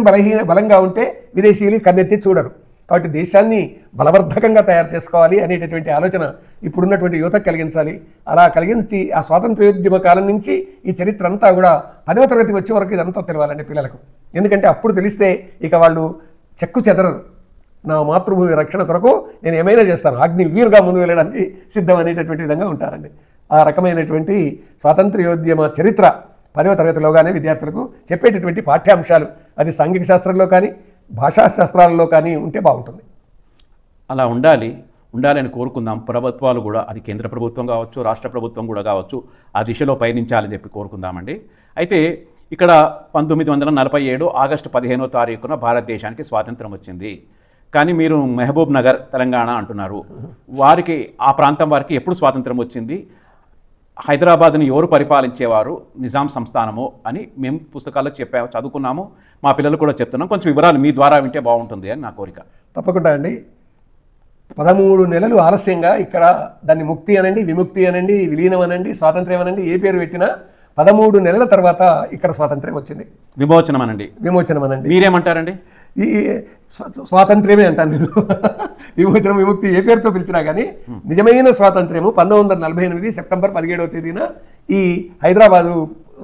బలంగా ఉంటే విదేశీయులు కన్నెత్తి చూడరు. కాబట్టి దేశాన్ని బలవర్ధకంగా తయారు చేసుకోవాలి అనేటటువంటి ఆలోచన ఇప్పుడున్నటువంటి యువతకు కలిగించాలి. అలా కలిగించి ఆ స్వాతంత్ర్యోద్యమ కాలం నుంచి ఈ చరిత్ర అంతా కూడా 10వ తరగతి వచ్చే వరకు ఇదంతా తెలియాలండి పిల్లలకు. ఎందుకంటే అప్పుడు తెలిస్తే ఇక వాళ్ళు చెక్కు చెదరరు. నా మాతృభూమి రక్షణ కొరకు నేను ఏమైనా చేస్తాను, అగ్ని వీరుగా ముందు వెళ్ళడానికి సిద్ధం అనేటటువంటి విధంగా ఉంటారండి. ఆ రకమైనటువంటి స్వాతంత్ర్యోద్యమ చరిత్ర 10వ తరగతిలోగానే విద్యార్థులకు చెప్పేటటువంటి పాఠ్యాంశాలు అది సాంఘిక శాస్త్రంలో కానీ భాషా శాస్త్రాలలో కానీ ఉంటే బాగుంటుంది. అలా ఉండాలని కోరుకుందాం. ప్రభుత్వాలు కూడా, అది కేంద్ర ప్రభుత్వం కావచ్చు, రాష్ట్ర ప్రభుత్వం కూడా కావచ్చు, ఆ దిశలో పయనించాలని చెప్పి కోరుకుందామండి. అయితే ఇక్కడ 1947 ఆగస్టు 15వ తారీఖున భారతదేశానికి స్వాతంత్రం వచ్చింది. కానీ మీరు మహబూబ్ నగర్ తెలంగాణ అంటున్నారు. వారికి, ఆ ప్రాంతం వారికి ఎప్పుడు స్వాతంత్రం వచ్చింది? హైదరాబాద్ని ఎవరు పరిపాలించేవారు? నిజాం సంస్థానము అని మేము పుస్తకాల్లో చదువుకున్నాము, మా పిల్లలు కూడా చెప్తున్నాం. కొంచెం వివరాలు మీ ద్వారా వింటే బాగుంటుంది అని నా కోరిక. తప్పకుండా అండి. 13 నెలలు ఆలస్యంగా ఇక్కడ దాన్ని ముక్తి అనండి, విముక్తి అనండి, విలీనం అనండి, స్వాతంత్ర్యం అనండి, ఏ పేరు పెట్టినా 13 నెలల తర్వాత ఇక్కడ స్వాతంత్ర్యం వచ్చింది. విమోచనం అనండి. మీరేమంటారండి? ఈ స్వాతంత్ర్యమే అంటాను నేను. విమోచనం, విముక్తి ఏ పేరుతో పిలిచినా కానీ నిజమైన స్వాతంత్ర్యము 1948 సెప్టెంబర్ 17వ తేదీన ఈ హైదరాబాదు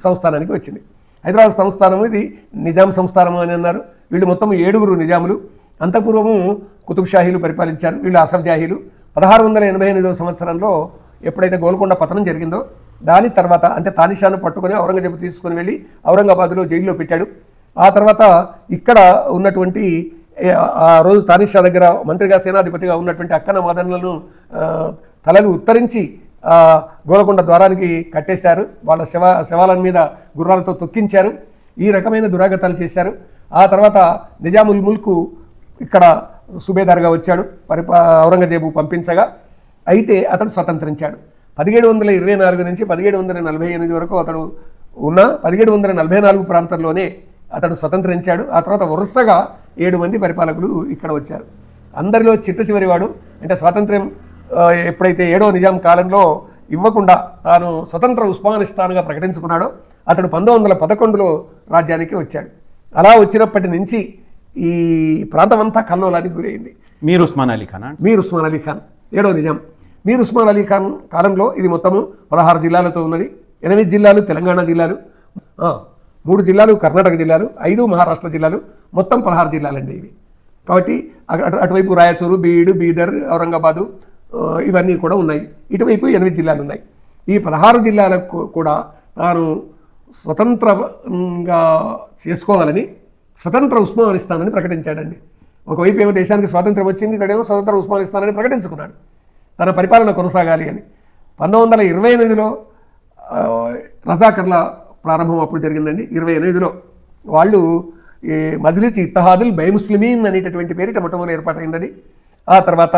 సంస్థానానికి వచ్చింది. హైదరాబాద్ సంస్థానము ఇది నిజాం సంస్థానము అని అన్నారు. వీళ్ళు మొత్తం 7 నిజాములు. అంతపూర్వము కుతుబ్ షాహీలు పరిపాలించారు, వీళ్ళు అసఫ్ జాహీలు. 1688వ సంవత్సరంలో ఎప్పుడైతే గోల్కొండ పతనం జరిగిందో దాని తర్వాత, అంటే తానిషాను పట్టుకొని ఔరంగజేబు తీసుకొని వెళ్ళి ఔరంగాబాద్లో జైల్లో పెట్టాడు. ఆ తర్వాత ఇక్కడ ఉన్నటువంటి ఆ రోజు తానిషా దగ్గర మంత్రిగా, సేనాధిపతిగా ఉన్నటువంటి అక్కన మదన్లను తలలు ఉత్తరించి గోల్కొండ ద్వారానికి కట్టేశారు. వాళ్ళ శవాల మీద గుర్రాలతో తొక్కించారు. ఈ రకమైన దురాగతాలు చేశారు. ఆ తర్వాత నిజాముల్ ముల్క్ ఇక్కడ సుబేదార్గా వచ్చాడు, ఔరంగజేబు పంపించగా. అయితే అతడు స్వతంత్రించాడు. 1724 నుంచి 1748 వరకు అతడు ఉన్న 1744 ప్రాంతంలోనే అతడు స్వతంత్రించాడు. ఆ తర్వాత వరుసగా 7 మంది పరిపాలకులు ఇక్కడ వచ్చారు. అందరిలో చిట్ట చివరివాడు, అంటే స్వాతంత్ర్యం ఎప్పుడైతే 7వ నిజాం కాలంలో ఇవ్వకుండా తాను స్వతంత్ర ఉస్మానిస్తాన్గా ప్రకటించుకున్నాడో అతడు 1911లో రాజ్యానికి వచ్చాడు. అలా వచ్చినప్పటి నుంచి ఈ ప్రాంతం అంతా కల్లోలానికి గురైంది. మీర్ ఉస్మాన్ అలీ ఖాన్ 7వ నిజాం. మీర్ ఉస్మాన్ అలీ ఖాన్ కాలంలో ఇది మొత్తము 16 జిల్లాలతో ఉన్నది. 8 జిల్లాలు తెలంగాణ జిల్లాలు, 3 జిల్లాలు కర్ణాటక జిల్లాలు, 5 మహారాష్ట్ర జిల్లాలు, మొత్తం 16 జిల్లాలండి ఇవి. కాబట్టి అటువైపు రాయచూరు, బీడ్, బీదర్, ఔరంగాబాదు ఇవన్నీ కూడా ఉన్నాయి. ఇటువైపు 8 జిల్లాలు ఉన్నాయి. ఈ 16 జిల్లాలకు కూడా తాను స్వతంత్రంగా చేసుకోవాలని స్వతంత్ర ఉస్మానిస్తానని ప్రకటించాడండి. ఒకవైపు ఏమో దేశానికి స్వాతంత్రం వచ్చింది, ఇక్కడేమో స్వతంత్ర ఉస్మానిస్తానని ప్రకటించుకున్నాడు. తన పరిపాలన కొనసాగాలి అని. 1928లో రజాకర్ల ప్రారంభం అప్పుడు జరిగిందండి. 28లో వాళ్ళు ఈ మజ్లిస్ ఇత్తహాదుల్ బై ముస్లిమీన్ అనేటటువంటి పేరిట మొట్టమొదటి ఏర్పాటైంది. ఆ తర్వాత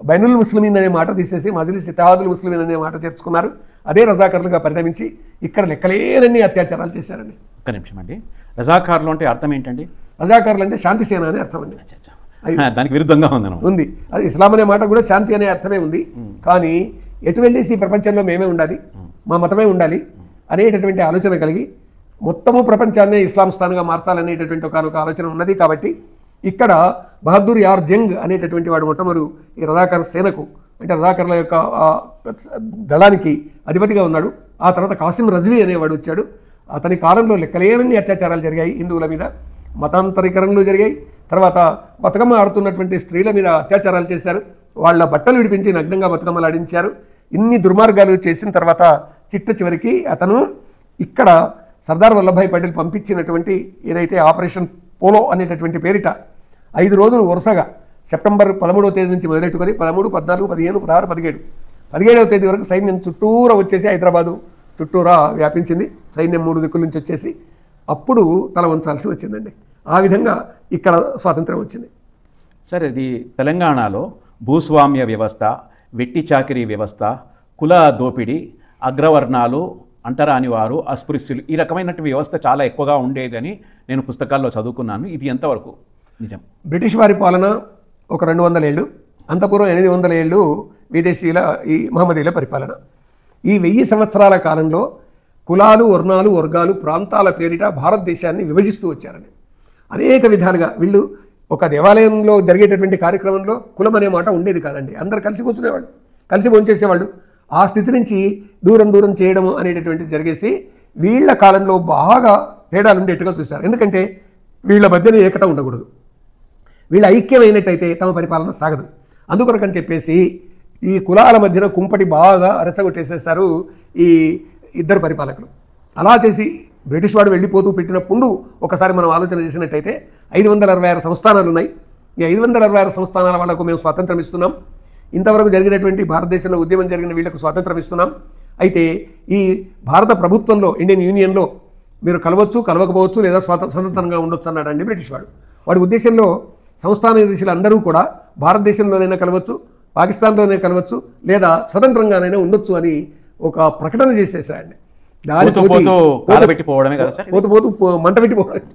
బైనుల్ ముస్లిమీన్ అనే మాట తీసేసి మజ్లిస్ ఇత్తహాదుల్ ముస్లిమీన్ అనే మాట చేర్చుకున్నారు. అదే రజాకర్లుగా పరిణమించి ఇక్కడ లెక్కలేనన్ని అత్యాచారాలు చేశారండి. ఒక్క నిమిషం అండి, రజాకార్లు అంటే అర్థం ఏంటండి? రజాకార్లు అంటే శాంతి సేన అనే అర్థం అండి. దానికి విరుద్ధంగా ఉంది. అది ఇస్లాం అనే మాట కూడా శాంతి అనే అర్థమే ఉంది. కానీ ఎటు వెళ్ళేసి ఈ ప్రపంచంలో మేమే ఉండాలి, మా మతమే ఉండాలి అనేటటువంటి ఆలోచన కలిగి మొత్తము ప్రపంచాన్నే ఇస్లాం స్థానంగా మార్చాలనేటటువంటి ఒక ఆలోచన ఉన్నది. కాబట్టి ఇక్కడ బహదూర్ యార్ జంగ్ అనేటటువంటి వాడు మొట్టమొదటి ఈ రజాకర్ సేనకు, అంటే రజాకర్ల యొక్క దళానికి అధిపతిగా ఉన్నాడు. ఆ తర్వాత కాసిం రజ్వీ అనేవాడు వచ్చాడు. అతని కాలంలో లెక్కలేనన్ని అత్యాచారాలు జరిగాయి హిందువుల మీద. మతాంతరీకరణలు జరిగాయి. తర్వాత బతుకమ్మ ఆడుతున్నటువంటి స్త్రీల మీద అత్యాచారాలు చేశారు, వాళ్ళ బట్టలు విడిపించి నగ్నంగా బతుకమ్మలు ఆడించారు. ఇన్ని దుర్మార్గాలు చేసిన తర్వాత చిట్ట చివరికి అతను ఇక్కడ సర్దార్ వల్లభాయ్ పటేల్ పంపించినటువంటి ఏదైతే ఆపరేషన్ పోలో అనేటటువంటి పేరిట 5 రోజులు వరుసగా సెప్టెంబర్ 13వ తేదీ నుంచి మొదలెట్టుకొని 13, 14, 15, 16, 17, 17వ తేదీ వరకు సైన్యం చుట్టూరా వచ్చేసి హైదరాబాదు చుట్టూరా వ్యాపించింది. సైన్యం 3 దిక్కుల నుంచి వచ్చేసి అప్పుడు తల వంచాల్సి వచ్చిందండి. ఆ విధంగా ఇక్కడ స్వాతంత్రం వచ్చింది. సార్, ఇది తెలంగాణలో భూస్వామ్య వ్యవస్థ, వెట్టి చాకిరీ వ్యవస్థ, కుల దోపిడీ, అగ్రవర్ణాలు, అంటరాని వారు, అస్పృశ్యులు, ఈ రకమైనటువంటి వ్యవస్థ చాలా ఎక్కువగా ఉండేదని నేను పుస్తకాల్లో చదువుకున్నాను. ఇది ఎంతవరకు నిజం? బ్రిటిష్ వారి పాలన ఒక 200 ఏళ్ళు, అంతపూర్వం 800 ఏళ్ళు విదేశీయుల ఈ మహమ్మదీల పరిపాలన. ఈ 1000 సంవత్సరాల కాలంలో కులాలు, వర్ణాలు, వర్గాలు, ప్రాంతాల పేరిట భారతదేశాన్ని విభజిస్తూ వచ్చారని అనేక విధాలుగా. వీళ్ళు ఒక దేవాలయంలో జరిగేటటువంటి కార్యక్రమంలో కులం అనే మాట ఉండేది కాదండి. అందరు కలిసి కూర్చునేవాళ్ళు, కలిసి భోంచేసేవాళ్ళు. ఆ స్థితి నుంచి దూరం దూరం చేయడం అనేటటువంటిది జరిగేసి వీళ్ళ కాలంలో బాగా తేడాలు ఉండేట్టుగా చూశారు. ఎందుకంటే వీళ్ళ మధ్యన ఏకట ఉండకూడదు, వీళ్ళ ఐక్యమైనట్టయితే తమ పరిపాలన సాగదు. అందుకొరకని చెప్పేసి ఈ కులాల మధ్యన కుంపటి బాగా రెచ్చగొట్టేసేస్తారు ఈ ఇద్దరు పరిపాలకులు. అలా చేసి బ్రిటిష్ వాడు వెళ్ళిపోతూ పెట్టినప్పుడు ఒకసారి మనం ఆలోచన చేసినట్టయితే 566 సంస్థానాలు ఉన్నాయి. ఈ 566 సంస్థానాల వాళ్ళకు మేము స్వాతంత్రం ఇస్తున్నాం. ఇంతవరకు జరిగినటువంటి భారతదేశంలో ఉద్యమం జరిగిన వీళ్లకు స్వాతంత్రం ఇస్తున్నాం. అయితే ఈ భారత ప్రభుత్వంలో, ఇండియన్ యూనియన్లో మీరు కలవచ్చు, కలవకపోవచ్చు, లేదా స్వతంత్రంగా ఉండొచ్చు అన్నాడండి బ్రిటిష్ వాడు. వాడి ఉద్దేశంలో సంస్థాన దేశాలు అందరూ కూడా భారతదేశంలోనైనా కలవచ్చు, పాకిస్తాన్లోనే కలవచ్చు, లేదా స్వతంత్రంగానైనా ఉండొచ్చు అని ఒక ప్రకటన చేసేసాడండి. పోతూ మంట పెట్టిపోవడమే,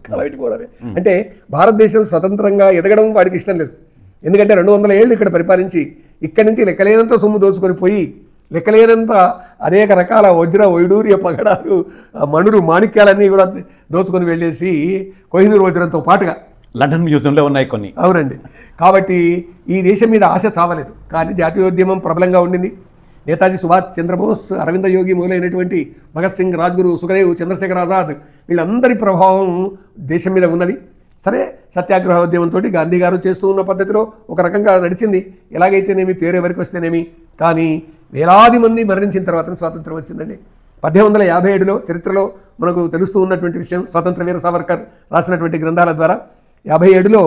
కలబెట్టిపోవడమే. అంటే భారతదేశం స్వతంత్రంగా ఎదగడం వాడికి ఇష్టం లేదు. ఎందుకంటే 200 ఏళ్ళు ఇక్కడ పరిపాలించి ఇక్కడి నుంచి లెక్కలేనంత సొమ్ము దోచుకొని పోయి, లెక్కలేనంత అనేక రకాల వజ్ర, వైడూర్య, పగడాలు, మణులు, మాణిక్యాలన్నీ కూడా దోచుకొని వెళ్ళేసి కోహినూరు వజ్రంతో పాటుగా లండన్ మ్యూజియంలో ఉన్నాయి కొన్ని. అవునండి. కాబట్టి ఈ దేశం మీద ఆశ చావలేదు. కానీ జాతీయోద్యమం ప్రబలంగా ఉండింది. నేతాజీ సుభాష్ చంద్రబోస్, అరవింద యోగి మొదలైనటువంటి భగత్ సింగ్, రాజ్గురు, సుఖదేవ్, చంద్రశేఖర్ ఆజాద్ వీళ్ళందరి ప్రభావం దేశం మీద ఉన్నది. సరే, సత్యాగ్రహోద్యమంతో గాంధీ గారు చేస్తూ ఉన్న పద్ధతిలో ఒక రకంగా నడిచింది. ఎలాగైతేనేమి, పేరు ఎవరికి వస్తేనేమి. కానీ వేలాది మంది మరణించిన తర్వాత స్వాతంత్రం వచ్చిందండి. 1857లో చరిత్రలో మనకు తెలుస్తూ ఉన్నటువంటి విషయం, స్వాతంత్ర వీర సావర్కర్ రాసినటువంటి గ్రంథాల ద్వారా 57లో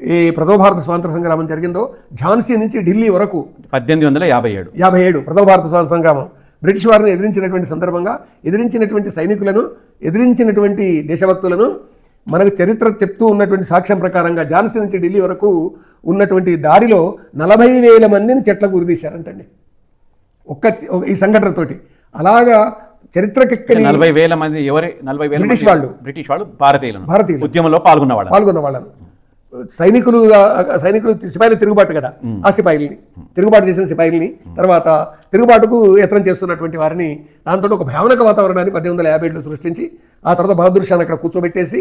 ఈ ప్రథమ భారత స్వాతంత్ర సంగ్రామం జరిగిందో, ఝాన్సీ నుంచి ఢిల్లీ వరకు 1857 ప్రథమ భారత స్వాతంత్ర సంగ్రామం బ్రిటిష్ వారిని ఎదిరించినటువంటి సందర్భంగా ఎదిరించినటువంటి సైనికులను, ఎదిరించినటువంటి దేశభక్తులను మనకు చరిత్ర చెప్తూ ఉన్నటువంటి సాక్ష్యం ప్రకారంగా ఝాన్సీ నుంచి ఢిల్లీ వరకు ఉన్నటువంటి దారిలో 40,000 మందిని చెట్లకు ఉరిదీశారంటండి ఈ సంఘటనతోటి. అలాగా చరిత్రకెక్కని 40,000 మంది. ఎవరి 40,000? బ్రిటిష్ వాళ్ళు భారతీయులు ఉద్యమంలో పాల్గొన్న వాళ్ళను సైనికులు సిపాయిలు తిరుగుబాటు కదా, ఆ సిపాయిల్ని, తిరుగుబాటు చేసిన సిపాయిల్ని, తర్వాత తిరుగుబాటుకు యత్నం చేస్తున్నటువంటి వారిని, దాంతో ఒక భయానక వాతావరణాన్ని 1857లో సృష్టించి ఆ తర్వాత బహదూర్ షాను అక్కడ కూర్చోబెట్టేసి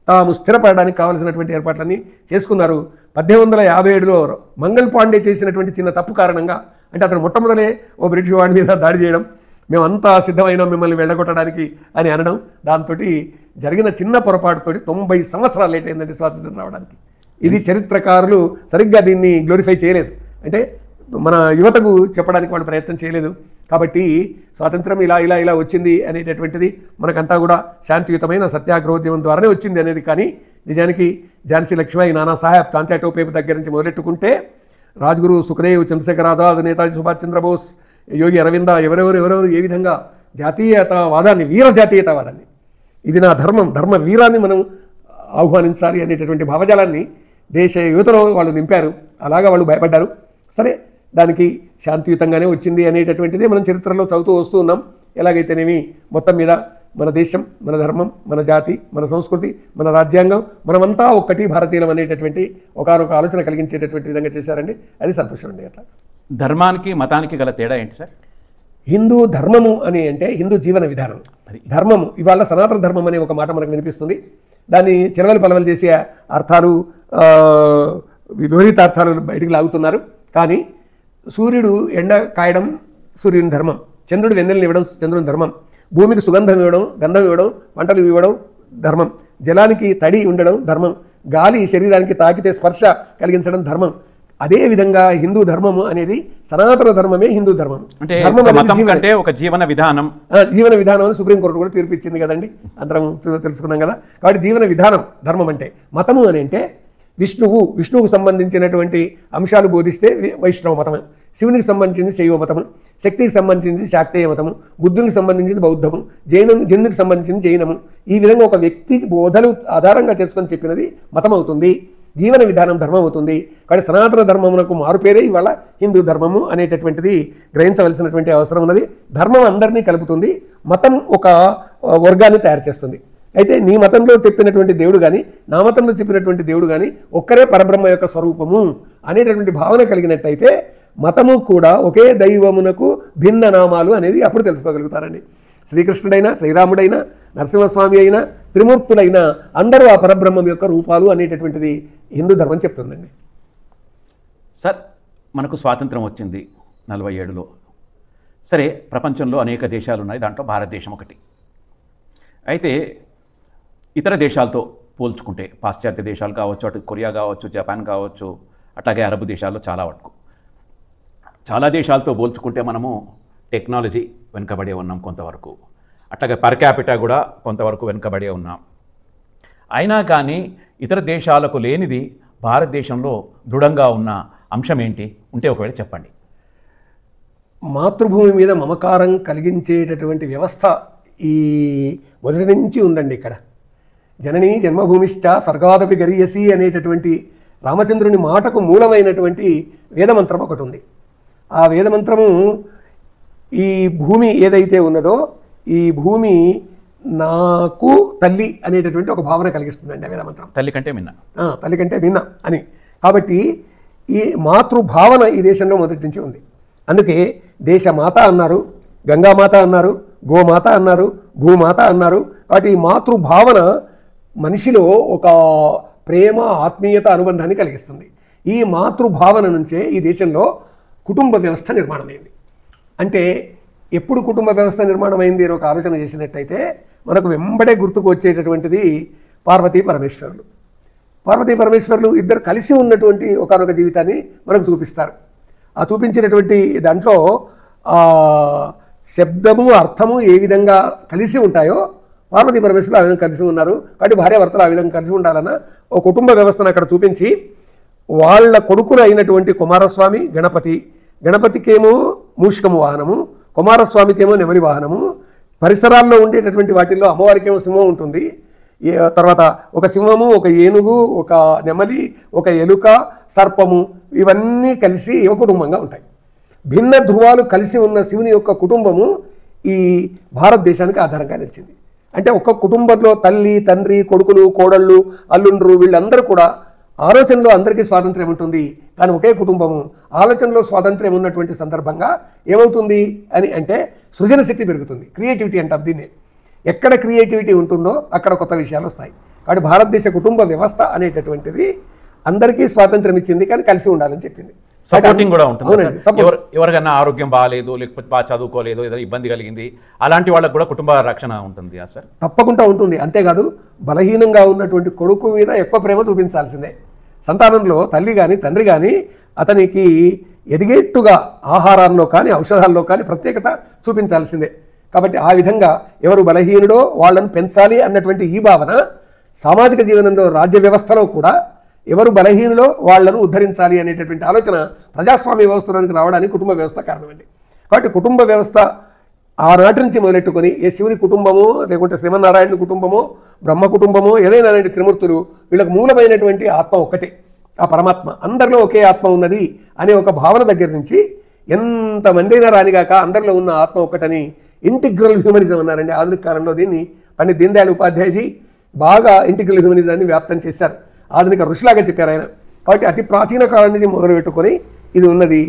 తాము స్థిరపడడానికి కావలసినటువంటి ఏర్పాట్లన్నీ చేసుకున్నారు. 1857లో మంగల్ పాండే చేసినటువంటి చిన్న తప్పు కారణంగా, అంటే అతను మొట్టమొదలే ఓ బ్రిటిష్ వాడి మీద దాడి చేయడం, మేమంతా సిద్ధమైనా మిమ్మల్ని వెళ్ళగొట్టడానికి అని అనడం, దాంతో జరిగిన చిన్న పొరపాటుతో 90 సంవత్సరాలు లేట్ అయిందండి స్వాతంత్రం రావడానికి. ఇది చరిత్రకారులు సరిగ్గా దీన్ని గ్లోరిఫై చేయలేదు, అంటే మన యువతకు చెప్పడానికి వాళ్ళు ప్రయత్నం చేయలేదు. కాబట్టి స్వాతంత్రం ఇలా వచ్చింది అనేటటువంటిది మనకంతా కూడా శాంతియుతమైన సత్యాగ్రహోద్యమం ద్వారానే వచ్చింది అనేది. కానీ నిజానికి ఝాన్సీ లక్ష్మీబాయి, నానాసాహెబ్, తాంత్యా టోపే దగ్గర నుంచి మొదలెట్టుకుంటే రాజ్గురు, సుఖదేవ్, చంద్రశేఖర్ ఆజాద్, నేతాజీ సుభాష్ చంద్రబోస్, యోగి అరవింద, ఎవరెవరు ఏ విధంగా జాతీయతావాదాన్ని, వీర జాతీయతావాదాన్ని, ఇది నా ధర్మం, ధర్మ వీరాన్ని మనం ఆహ్వానించాలి అనేటటువంటి భావజాలాన్ని దేశ యువతలో వాళ్ళు నింపారు. అలాగా వాళ్ళు భయపడ్డారు. సరే, దానికి శాంతియుతంగానే వచ్చింది అనేటటువంటిది మనం చరిత్రలో చదువుతూ వస్తూ ఉన్నాం. ఎలాగైతేనేమి మొత్తం మీద మన దేశం, మన ధర్మం, మన జాతి, మన సంస్కృతి, మన రాజ్యాంగం, మనమంతా ఒక్కటి భారతీయులం అనేటటువంటి ఒకనొక ఆలోచన కలిగించేటటువంటి విధంగా చేశారండి. అది సంతోషం అండి. అట్లా ధర్మానికి మతానికి గల తేడా ఏంటి సార్? హిందూ ధర్మము అని అంటే హిందూ జీవన విధానం. ధర్మము ఇవాళ సనాతన ధర్మం అనే ఒక మాట మనకు వినిపిస్తుంది. దాన్ని చిలవలు పలవలు చేసే అర్థాలు, విపరీత అర్థాలు బయటికి లాగుతున్నారు. కానీ సూర్యుడు ఎండ కాయడం సూర్యుని ధర్మం, చంద్రుడు వెన్నెలను ఇవ్వడం చంద్రుని ధర్మం, భూమికి సుగంధం ఇవ్వడం, గంధం ఇవ్వడం, పంటలు ఇవ్వడం ధర్మం, జలానికి తడి ఉండడం ధర్మం, గాలి శరీరానికి తాకితే స్పర్శ కలిగించడం ధర్మం. అదేవిధంగా హిందూ ధర్మము అనేది సనాతన ధర్మమే హిందూ ధర్మం. అంటే మతం కంటే ఒక జీవన విధానం, జీవన విధానం అని సుప్రీంకోర్టు కూడా తీర్పిచ్చింది కదండి, అందరం తెలుసుకున్నాం కదా. కాబట్టి జీవన విధానం ధర్మం అంటే. మతము అని అంటే విష్ణువుకు సంబంధించినటువంటి అంశాలు బోధిస్తే వైష్ణవ మతము, శివునికి సంబంధించింది శైవ మతము, శక్తికి సంబంధించింది శాక్తేయ మతము, బుద్ధునికి సంబంధించింది బౌద్ధము, జైనునికి సంబంధించింది జైనము. ఈ విధంగా ఒక వ్యక్తి బోధలు ఆధారంగా చేసుకొని చెప్పినది మతం అవుతుంది, జీవన విధానం ధర్మం అవుతుంది. కాబట్టి సనాతన ధర్మమునకు మారుపేరే ఇవాళ హిందూ ధర్మము అనేటటువంటిది గ్రహించవలసినటువంటి అవసరం ఉన్నది. ధర్మం అందరినీ కలుపుతుంది, మతం ఒక వర్గాన్ని తయారు చేస్తుంది. అయితే నీ మతంలో చెప్పినటువంటి దేవుడు కానీ నా మతంలో చెప్పినటువంటి దేవుడు కానీ ఒక్కరే పరబ్రహ్మ యొక్క స్వరూపము అనేటటువంటి భావన కలిగినట్టయితే మతము కూడా ఒకే దైవమునకు భిన్న నామాలు అనేది అప్పుడు తెలుసుకోగలుగుతారండి. శ్రీకృష్ణుడైనా, శ్రీరాముడైనా, నరసింహస్వామి అయినా, త్రిమూర్తులైనా అందరూ ఆ పరబ్రహ్మం యొక్క రూపాలు అనేటటువంటిది హిందూ ధర్మం చెప్తుందండి. సార్, మనకు స్వాతంత్రం వచ్చింది 47లో. సరే, ప్రపంచంలో అనేక దేశాలు ఉన్నాయి, దాంట్లో భారతదేశం ఒకటి. అయితే ఇతర దేశాలతో పోల్చుకుంటే, పాశ్చాత్య దేశాలు కావచ్చు, అటు కొరియా కావచ్చు, జపాన్ కావచ్చు, అట్లాగే అరబ్ దేశాల్లో చాలా దేశాలతో పోల్చుకుంటే మనము టెక్నాలజీ వెనుకబడే ఉన్నాం కొంతవరకు, అట్లాగే పర్ క్యాపిటా కూడా కొంతవరకు వెనుకబడే ఉన్నాం. అయినా కానీ ఇతర దేశాలకు లేనిది భారతదేశంలో దృఢంగా ఉన్న అంశం ఏంటి ఉంటే ఒకవేళ చెప్పండి. మాతృభూమి మీద మమకారం కలిగించేటటువంటి వ్యవస్థ ఈ మొదటి నుంచి ఉందండి. ఇక్కడ జననీ జన్మభూమిశ్చ స్వర్గాదపి గరీయసి అనేటటువంటి రామచంద్రుని మాటకు మూలమైనటువంటి వేదమంత్రం ఒకటి ఉంది. ఆ వేదమంత్రము ఈ భూమి ఏదైతే ఉన్నదో ఈ భూమి నాకు తల్లి అనేటటువంటి ఒక భావన కలిగిస్తుందండి ఆ వేదమంత్రం. తల్లి కంటే మిన్న అని. కాబట్టి ఈ మాతృభావన ఈ దేశంలో మొదటి నుంచి ఉంది. అందుకే దేశమాత అన్నారు, గంగామాత అన్నారు, గోమాత అన్నారు, భూమాత అన్నారు. కాబట్టి ఈ మాతృభావన మనిషిలో ఒక ప్రేమ, ఆత్మీయత, అనుబంధాన్ని కలిగిస్తుంది. ఈ మాతృభావన నుంచే ఈ దేశంలో కుటుంబ వ్యవస్థ నిర్మాణమైంది. అంటే ఎప్పుడు కుటుంబ వ్యవస్థ నిర్మాణమైంది అని ఒక ఆలోచన చేసినట్టయితే మనకు వెంబడే గుర్తుకు వచ్చేటటువంటిది పార్వతీ పరమేశ్వరులు ఇద్దరు కలిసి ఉన్నటువంటి ఒకనొక జీవితాన్ని మనకు చూపిస్తారు. ఆ చూపించినటువంటి దాంట్లో శబ్దము, అర్థము ఏ విధంగా కలిసి ఉంటాయో పార్వతీ పరమేశ్వరులు ఆ విధంగా కలిసి ఉన్నారు. కాబట్టి భార్యాభర్తలు ఆ విధంగా కలిసి ఉండాలన్న ఒక కుటుంబ వ్యవస్థను అక్కడ చూపించి వాళ్ళ కొడుకులు అయినటువంటి కుమారస్వామి, గణపతికేమో మూషికము వాహనము, కుమారస్వామికేమో నెమలి వాహనము, పరిసరాల్లో ఉండేటటువంటి వాటిల్లో అమ్మవారికేమో సింహం ఉంటుంది, తర్వాత ఒక సింహము, ఒక ఏనుగు, ఒక నెమలి, ఒక ఎలుక, సర్పము, ఇవన్నీ కలిసి ఒక కుటుంబంగా ఉంటాయి. భిన్న ధ్రువాలు కలిసి ఉన్న శివుని యొక్క కుటుంబము ఈ భారతదేశానికి ఆధారంగా నిలిచింది. అంటే ఒక్క కుటుంబంలో తల్లి, తండ్రి, కొడుకులు, కోడళ్ళు, అల్లుండ్రు వీళ్ళందరూ కూడా ఆలోచనలో అందరికీ స్వాతంత్ర్యం ఉంటుంది. కానీ ఒకే కుటుంబము ఆలోచనలో స్వాతంత్ర్యం ఉన్నటువంటి సందర్భంగా ఏమవుతుంది అని అంటే సృజన శక్తి పెరుగుతుంది. క్రియేటివిటీ అంటాం దీన్ని. ఎక్కడ క్రియేటివిటీ ఉంటుందో అక్కడ కొత్త విషయాలు వస్తాయి. కాబట్టి భారతదేశ కుటుంబ వ్యవస్థ అనేటటువంటిది అందరికీ స్వాతంత్రం ఇచ్చింది, కానీ కలిసి ఉండాలని చెప్పింది. సపోర్టింగ్ కూడా ఉంటుంది. ఎవరికైనా ఆరోగ్యం బాగాలేదు, లేకపోతే బాగా చదువుకోలేదు, ఏదైనా ఇబ్బంది కలిగింది, అలాంటి వాళ్ళకు కూడా కుటుంబ రక్షణ ఉంటుంది సార్. తప్పకుండా ఉంటుంది. అంతేకాదు బలహీనంగా ఉన్నటువంటి కొడుకు మీద ఎక్కువ ప్రేమ చూపించాల్సిందే. సంతానంలో తల్లి కానీ తండ్రి కానీ అతనికి ఎదిగేట్టుగా ఆహారాల్లో కానీ ఔషధాల్లో కానీ ప్రత్యేకత చూపించాల్సిందే. కాబట్టి ఆ విధంగా ఎవరు బలహీనుడో వాళ్ళని పెంచాలి అన్నటువంటి ఈ భావన సామాజిక జీవనంలో, రాజ్య వ్యవస్థలో కూడా ఎవరు బలహీనులో వాళ్లను ఉద్ధరించాలి అనేటటువంటి ఆలోచన ప్రజాస్వామ్య వ్యవస్థలోనికి రావడానికి కుటుంబ వ్యవస్థ కారణమండి. కాబట్టి కుటుంబ వ్యవస్థ ఆనాటి నుంచి మొదలెట్టుకొని ఏ శివుని కుటుంబమో, లేకుంటే శ్రీమన్నారాయణుని కుటుంబమో, బ్రహ్మ కుటుంబమో, ఏదైనా త్రిమూర్తులు వీళ్ళకు మూలమైనటువంటి ఆత్మ ఒక్కటే, ఆ పరమాత్మ. అందరిలో ఒకే ఆత్మ ఉన్నది అనే ఒక భావన దగ్గర నుంచి ఎంతమంది అయినా రానిగాక అందరిలో ఉన్న ఆత్మ ఒక్కటని ఇంటిగ్రల్ హ్యూమనిజం అన్నారండి. ఆధునిక కాలంలో దీన్ని పండిత్ దీన్ దయాళ్ ఉపాధ్యాయజీ బాగా ఇంటిగ్రల్ హ్యూమనిజాన్ని వ్యాప్తం చేశారు. ఆధునిక ఋషిలాగా చెప్పారు ఆయన. కాబట్టి అతి ప్రాచీన కాలం నుంచి మొదలుపెట్టుకొని ఇది ఉన్నది.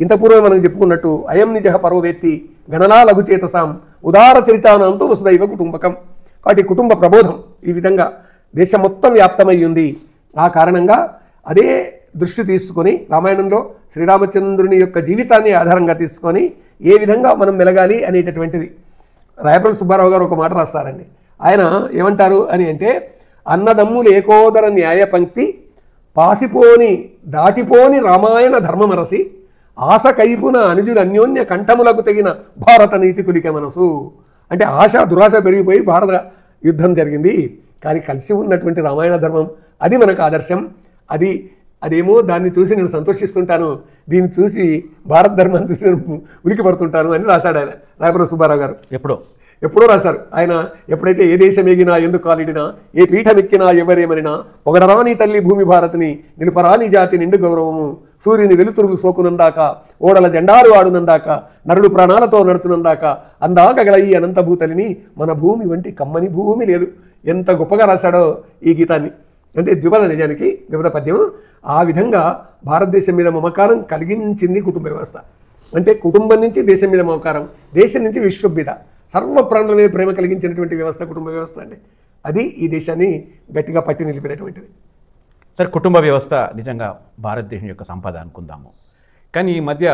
ఇంత పూర్వం మనం చెప్పుకున్నట్టు అయం నిజ పరోవేత్తి గణనా లఘుచేతసాం ఉదార చరితానంతో వసుదైవ కుటుంబకం. కాబట్టి కుటుంబ ప్రబోధం ఈ విధంగా దేశం మొత్తం వ్యాప్తమై ఉంది. ఆ కారణంగా అదే దృష్టి తీసుకొని రామాయణంలో శ్రీరామచంద్రుని యొక్క జీవితాన్ని ఆధారంగా తీసుకొని ఏ విధంగా మనం మెలగాలి అనేటటువంటిది రాయప్రోలు సుబ్బారావు గారు ఒక మాట రాస్తారండి. ఆయన ఏమంటారు అని అంటే, అన్నదమ్ములు ఏకోదర న్యాయ పంక్తి పాసిపోని దాటిపోని రామాయణ ధర్మమరసి ఆశ కైపున అనుజులు అన్యోన్య కంఠములకు తగిన భారత నీతికులిక మనసు. అంటే ఆశ దురాశ పెరిగిపోయి భారత యుద్ధం జరిగింది, కానీ కలిసి ఉన్నటువంటి రామాయణ ధర్మం అది మనకు ఆదర్శం. అదేమో దాన్ని చూసి నేను సంతోషిస్తుంటాను, దీన్ని చూసి భారత ధర్మాన్ని చూసి నేను ఉలికి పడుతుంటాను అని రాశాడు ఆయన, రాయపురం సుబ్బారావు గారు. ఎప్పుడో రాశారు ఆయన. ఎప్పుడైతే ఏ దేశం ఎగినా ఎందుకు కాలిడినా, ఏ పీఠమెక్కినా ఎవరేమనినా, పొగడరాని తల్లి భూమి భారతిని, నిలుపరాని జాతి నిండు గౌరవము, సూర్యుని వెలుతురులు సోకునందాక, ఓడల జెండాలు ఆడునందాక, నరుడు ప్రాణాలతో నడుతునందాక, అందాక గల ఈ అనంత భూతలిని, మన భూమి వంటి కమ్మని భూమి లేదు. ఎంత గొప్పగా రాశాడో ఈ గీతాన్ని. అంటే ద్విపద, నిజానికి ద్విపద పద్యం. ఆ విధంగా భారతదేశం మీద మమకారం కలిగించింది కుటుంబ వ్యవస్థ. అంటే కుటుంబం నుంచి దేశం మీద మమకారం, దేశం నుంచి విశ్వం మీద, సర్వ ప్రాణుల మీద ప్రేమ కలిగించినటువంటి వ్యవస్థ కుటుంబ వ్యవస్థ అండి. అది ఈ దేశాన్ని గట్టిగా పట్టి నిలిపినటువంటిది. సరే, కుటుంబ వ్యవస్థ నిజంగా భారతదేశం యొక్క సంపద అనుకుందాము. కానీ ఈ మధ్య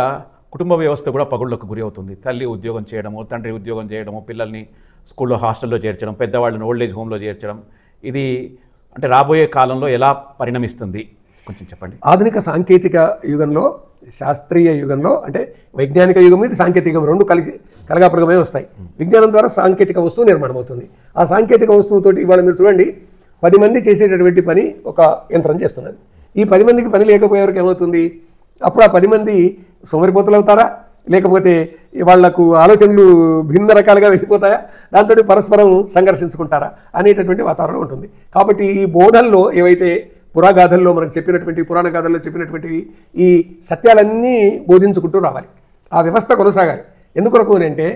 కుటుంబ వ్యవస్థ కూడా పగుళ్లకు గురి అవుతుంది. తల్లి ఉద్యోగం చేయడము, తండ్రి ఉద్యోగం చేయడము, పిల్లల్ని స్కూల్లో హాస్టల్లో చేర్చడం, పెద్దవాళ్ళని ఓల్డేజ్ హోమ్లో చేర్చడం, ఇది అంటే రాబోయే కాలంలో ఎలా పరిణమిస్తుంది కొంచెం చెప్పండి. ఆధునిక సాంకేతిక యుగంలో, శాస్త్రీయ యుగంలో, అంటే వైజ్ఞానిక యుగం ఇది సాంకేతిక యుగం, రెండు కలగాపురగమే వస్తాయి. విజ్ఞానం ద్వారా సాంకేతిక వస్తువు నిర్మాణం అవుతుంది. ఆ సాంకేతిక వస్తువుతోటి ఇవాళ మీరు చూడండి, 10 మంది చేసేటటువంటి పని ఒక యంత్రం చేస్తున్నది. ఈ 10 మందికి పని లేకపోయేవరకు ఏమవుతుంది? అప్పుడు ఆ 10 మంది సోమరిపోతులు అవుతారా, లేకపోతే వాళ్లకు ఆలోచనలు భిన్న రకాలుగా వెళ్ళిపోతాయా, దాంతో పరస్పరం సంఘర్షించుకుంటారా అనేటటువంటి వాతావరణం ఉంటుంది. కాబట్టి ఈ బోధల్లో ఏవైతే పురాగాథల్లో మనకు చెప్పినటువంటి, పురాణ గాథల్లో చెప్పినటువంటివి, ఈ సత్యాలన్నీ బోధించుకుంటూ రావాలి. ఆ వ్యవస్థ కొనసాగాలి. ఎందుకొరకు అంటే,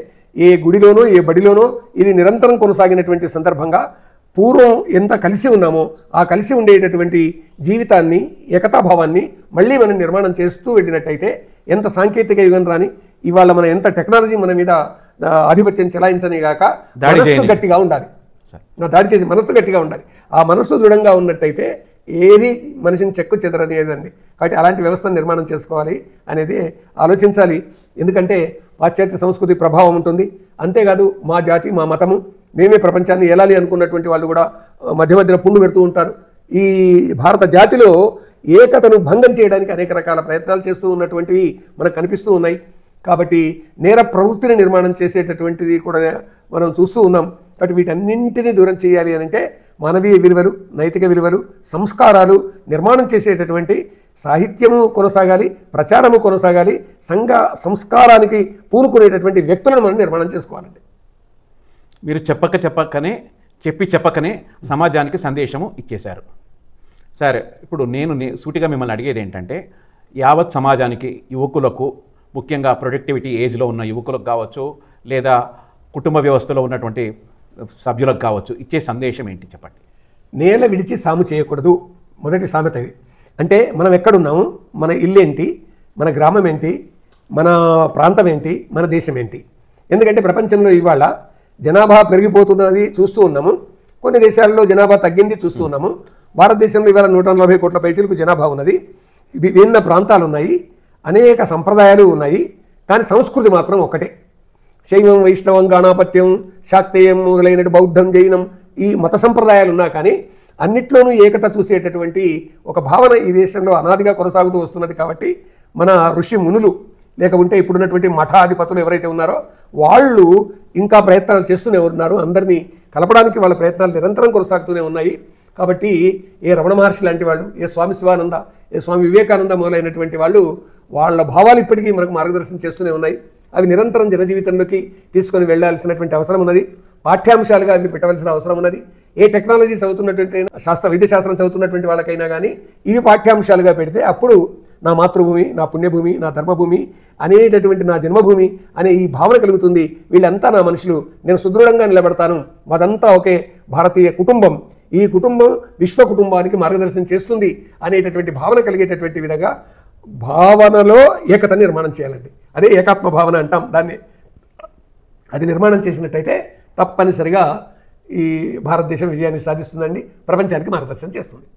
ఏ గుడిలోనో ఏ బడిలోనో ఇది నిరంతరం కొనసాగినటువంటి సందర్భంగా పూర్వం ఎంత కలిసి ఉన్నామో ఆ కలిసి ఉండేటటువంటి జీవితాన్ని, ఏకతాభావాన్ని మళ్ళీ మనం నిర్మాణం చేస్తూ వెళ్ళినట్టయితే, ఎంత సాంకేతిక యుగం రాని ఇవాళ మన ఎంత టెక్నాలజీ మన మీద ఆధిపత్యం చెలాయించని గాక మనస్సు గట్టిగా ఉండాలి. దాడి చేసి మనస్సు గట్టిగా ఉండాలి. ఆ మనస్సు దృఢంగా ఉన్నట్టయితే ఏది మనిషిని చెక్కు చెదరనేదండి. కాబట్టి అలాంటి వ్యవస్థను నిర్మాణం చేసుకోవాలి అనేది ఆలోచించాలి. ఎందుకంటే పాశ్చాత్య సంస్కృతి ప్రభావం ఉంటుంది. అంతేకాదు మా జాతి, మా మతము, మేమే ప్రపంచాన్ని ఏలాలి అనుకున్నటువంటి వాళ్ళు కూడా మధ్య మధ్యన పుండు పెడుతూ ఉంటారు. ఈ భారత జాతిలో ఏకతను భంగం చేయడానికి అనేక రకాల ప్రయత్నాలు చేస్తూ ఉన్నటువంటివి మనకు కనిపిస్తూ ఉన్నాయి. కాబట్టి నేర ప్రవృత్తిని నిర్మాణం చేసేటటువంటిది కూడా మనం చూస్తూ ఉన్నాం. కాబట్టి వీటన్నింటినీ దూరం చేయాలి అని అంటే మానవీయ విలువలు, నైతిక విలువలు, సంస్కారాలు నిర్మాణం చేసేటటువంటి సాహిత్యము కొనసాగాలి, ప్రచారము కొనసాగాలి, సంఘ సంస్కారానికి పూనుకునేటటువంటి వ్యక్తులను మనం నిర్మాణం చేసుకోవాలండి. మీరు చెప్పకనే సమాజానికి సందేశము ఇచ్చేశారు. సరే, ఇప్పుడు నేను సూటిగా మిమ్మల్ని అడిగేది ఏంటంటే, యావత్ సమాజానికి, యువకులకు, ముఖ్యంగా ప్రొడక్టివిటీ ఏజ్లో ఉన్న యువకులకు కావచ్చు, లేదా కుటుంబ వ్యవస్థలో ఉన్నటువంటి సభ్యులకు కావచ్చు, ఇచ్చే సందేశం ఏంటి చెప్పండి. నేల విడిచి సాము చేయకూడదు మొదటి సామెత ఇది. అంటే మనం ఎక్కడున్నాము, మన ఇల్లు ఏంటి, మన గ్రామం ఏంటి, మన ప్రాంతం ఏంటి, మన దేశం ఏంటి. ఎందుకంటే ప్రపంచంలో ఇవాళ జనాభా పెరిగిపోతున్నది చూస్తూ ఉన్నాము, కొన్ని దేశాల్లో జనాభా తగ్గింది చూస్తూ ఉన్నాము. భారతదేశంలో ఇవాళ 140 కోట్ల పైచీలకు జనాభా ఉన్నది. విభిన్న ప్రాంతాలు ఉన్నాయి, అనేక సంప్రదాయాలు ఉన్నాయి, కానీ సంస్కృతి మాత్రం ఒకటే. శైవం, వైష్ణవం, గాణాపత్యం, శాక్తేయం మొదలైన బౌద్ధం, జైనం, ఈ మత సంప్రదాయాలు ఉన్నా కానీ అన్నిట్లోనూ ఏకత చూసేటటువంటి ఒక భావన ఈ దేశంలో అనాదిగా కొనసాగుతూ వస్తున్నది. కాబట్టి మన ఋషి మునులు, లేకుంటే ఇప్పుడున్నటువంటి మఠాధిపతులు ఎవరైతే ఉన్నారో వాళ్ళు ఇంకా ప్రయత్నాలు చేస్తూనే ఉన్నారు. అందరినీ కలపడానికి వాళ్ళ ప్రయత్నాలు నిరంతరం కొనసాగుతూనే ఉన్నాయి. కాబట్టి ఏ రమణ మహర్షి లాంటి వాళ్ళు, ఏ స్వామి శివానంద, ఏ స్వామి వివేకానంద మొదలైనటువంటి వాళ్ళు, వాళ్ళ భావాలు ఇప్పటికీ మనకు మార్గదర్శనం చేస్తూనే ఉన్నాయి. అవి నిరంతరం జనజీవితంలోకి తీసుకొని వెళ్లాల్సినటువంటి అవసరం ఉన్నది. పాఠ్యాంశాలుగా అవి పెట్టవలసిన అవసరం ఉన్నది. ఏ టెక్నాలజీ చదువుతున్నటువంటి వైద్యశాస్త్రం చదువుతున్నటువంటి వాళ్ళకైనా కానీ ఇవి పాఠ్యాంశాలుగా పెడితే అప్పుడు నా మాతృభూమి, నా పుణ్యభూమి, నా ధర్మభూమి అనేటటువంటి నా జన్మభూమి అనే ఈ భావన కలుగుతుంది. వీళ్ళంతా నా మనుషులు, నేను సుదృఢంగా నిలబడతాను, మాదంతా ఒకే భారతీయ కుటుంబం, ఈ కుటుంబం విశ్వ కుటుంబానికి మార్గదర్శనం చేస్తుంది అనేటటువంటి భావన కలిగేటటువంటి విధంగా భావనలో ఏకత నిర్మాణం చేయాలండి. అదే ఏకాత్మ భావన అంటాం దాన్ని. అది నిర్మాణం చేసినట్టయితే తప్పనిసరిగా ఈ భారతదేశం విజయాన్ని సాధిస్తుందండి, ప్రపంచానికి మార్గదర్శనం చేస్తుంది.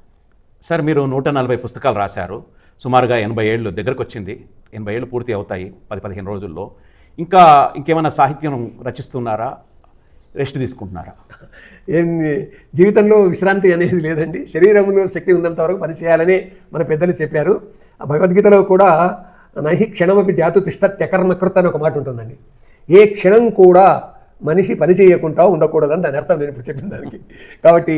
సార్, మీరు 140 పుస్తకాలు రాశారు. సుమారుగా 80 ఏళ్ళు దగ్గరకు వచ్చింది. 80 ఏళ్ళు పూర్తి అవుతాయి 10-15 రోజుల్లో. ఇంకేమైనా సాహిత్యం రచిస్తున్నారా? రెస్ట్ తీసుకుంటున్నారా? ఏం జీవితంలో విశ్రాంతి అనేది లేదండి. శరీరంలో శక్తి ఉన్నంత వరకు పని చేయాలని మన పెద్దలు చెప్పారు. ఆ భగవద్గీతలో కూడా నహి క్షణమపి జాతు తిష్టత్యకర్మకృత అని ఒక మాట ఉంటుందండి. ఏ క్షణం కూడా మనిషి పని చేయకుండా ఉండకూడదని దాని అర్థం నేను ఇప్పుడు చెప్పిన దానికి. కాబట్టి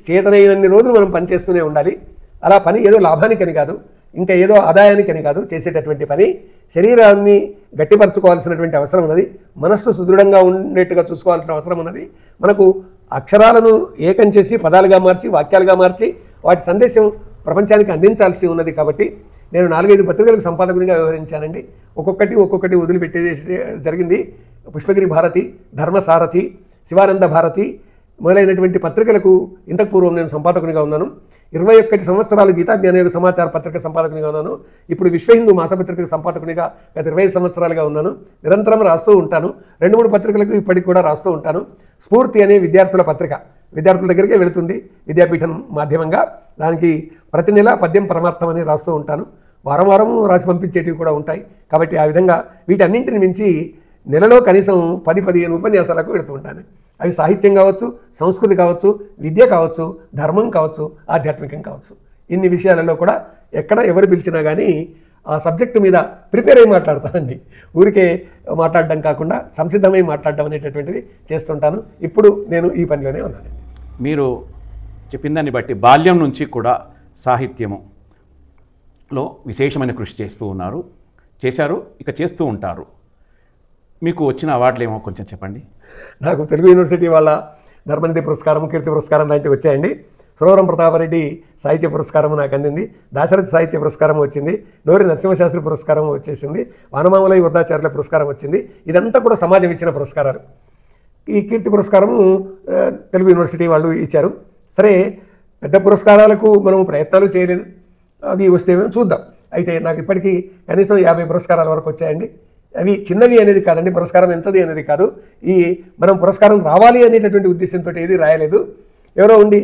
చేతనైనన్ని రోజులు మనం పని చేస్తూనే ఉండాలి. అలా పని ఏదో లాభానికని కాదు, ఇంకా ఏదో ఆదాయానికని కాదు చేసేటటువంటి పని. శరీరాన్ని గట్టిపరచుకోవాల్సినటువంటి అవసరం ఉన్నది. మనస్సు సుదృఢంగా ఉండేట్టుగా చూసుకోవాల్సిన అవసరం ఉన్నది. మనకు అక్షరాలను ఏకం చేసి పదాలుగా మార్చి వాక్యాలుగా మార్చి వాటి సందేశం ప్రపంచానికి అందించాల్సి ఉన్నది. కాబట్టి నేను 4-5 పత్రికలకు సంపాదకునిగా వ్యవహరించానండి. ఒక్కొక్కటి వదిలిపెట్టేసి జరిగింది. పుష్పగిరి భారతి, ధర్మసారథి, శివానంద భారతి మొదలైనటువంటి పత్రికలకు ఇంతకు పూర్వం నేను సంపాదకునిగా ఉన్నాను. 21 సంవత్సరాలు గీతా జ్ఞానయోగ సమాచార పత్రిక సంపాదకునిగా ఉన్నాను. ఇప్పుడు విశ్వ హిందూ మాసపత్రిక సంపాదకునిగా గత 25 సంవత్సరాలుగా ఉన్నాను. నిరంతరం రాస్తూ ఉంటాను. 2-3 పత్రికలకు ఇప్పటికి కూడా రాస్తూ ఉంటాను. స్ఫూర్తి అనే విద్యార్థుల పత్రిక విద్యార్థుల దగ్గరికే వెళుతుంది విద్యాపీఠం మాధ్యమంగా. దానికి ప్రతి నెల పద్యం పరమార్థం అని రాస్తూ ఉంటాను. వారం రాసి పంపించేటివి కూడా ఉంటాయి. కాబట్టి ఆ విధంగా వీటన్నింటిని మించి నెలలో కనీసం 10-15 ఉపన్యాసాలకు వెళుతూ ఉంటాను. అవి సాహిత్యం కావచ్చు, సంస్కృతి కావచ్చు, విద్య కావచ్చు, ధర్మం కావచ్చు, ఆధ్యాత్మికం కావచ్చు. ఇన్ని విషయాలలో కూడా ఎక్కడ ఎవరు పిలిచినా కానీ ఆ సబ్జెక్టు మీద ప్రిపేర్ అయ్యి మాట్లాడతానండి. ఊరికే మాట్లాడడం కాకుండా సంసిద్ధమై మాట్లాడడం అనేటటువంటిది చేస్తుంటాను. ఇప్పుడు నేను ఈ పనిలోనే ఉన్నానండి. మీరు చెప్పిన దాన్ని బట్టి బాల్యం నుంచి కూడా సాహిత్యములో విశేషమైన కృషి చేశారు, ఇక చేస్తూ ఉంటారు. మీకు వచ్చిన అవార్డులు ఏమో కొంచెం చెప్పండి. నాకు తెలుగు యూనివర్సిటీ వాళ్ళ ధర్మనిధి పురస్కారం, కీర్తి పురస్కారం లాంటివి వచ్చాయండి. సురవరం ప్రతాపరెడ్డి సాహిత్య పురస్కారం నాకు అందింది. దాశరథి సాహిత్య పురస్కారం వచ్చింది. నోరి నరసింహశాస్త్రి పురస్కారం వచ్చేసింది. వానమామలై వృద్ధాచార్యుల పురస్కారం వచ్చింది. ఇదంతా కూడా సమాజం ఇచ్చిన పురస్కారాలు. ఈ కీర్తి పురస్కారము తెలుగు యూనివర్సిటీ వాళ్ళు ఇచ్చారు. సరే, పెద్ద పురస్కారాలకు మనం ప్రయత్నాలు చేయలేదు. అవి వస్తే చూద్దాం. అయితే నాకు ఇప్పటికీ కనీసం 50 పురస్కారాల వరకు వచ్చాయండి. అవి చిన్నవి అనేది కాదండి, పురస్కారం ఎంతది అనేది కాదు. మనం పురస్కారం రావాలి అనేటటువంటి ఉద్దేశంతో ఏది రాయలేదు. ఎవరో ఉండి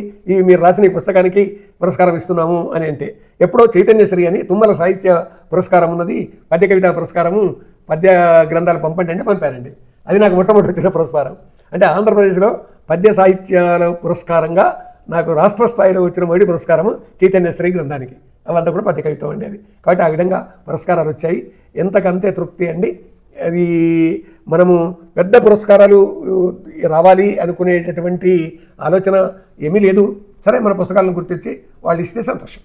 మీరు రాసిన ఈ పుస్తకానికి పురస్కారం ఇస్తున్నాము అని అంటే, ఎప్పుడో చైతన్యశ్రీ అని తుమ్మల సాహిత్య పురస్కారం ఉన్నది, పద్య కవితా పురస్కారము, పద్య గ్రంథాలు పంపండి అంటే పంపానండి. అది నాకు మొట్టమొదటి వచ్చిన పురస్కారం. అంటే ఆంధ్రప్రదేశ్లో పద్య సాహిత్యాల పురస్కారంగా నాకు రాష్ట్ర స్థాయిలో వచ్చిన మొదటి పురస్కారము చైతన్యశ్రీ గ్రంథానికి. అవంతా కూడా పద్య కవిత్వం అండి అది. కాబట్టి ఆ విధంగా పురస్కారాలు వచ్చాయి. ఎంతకంతే తృప్తి అండి. అది మనము పెద్ద పురస్కారాలు రావాలి అనుకునేటటువంటి ఆలోచన ఏమీ లేదు. సరే, మన పుస్తకాలను గుర్తించి వాళ్ళు ఇస్తే సంతోషం.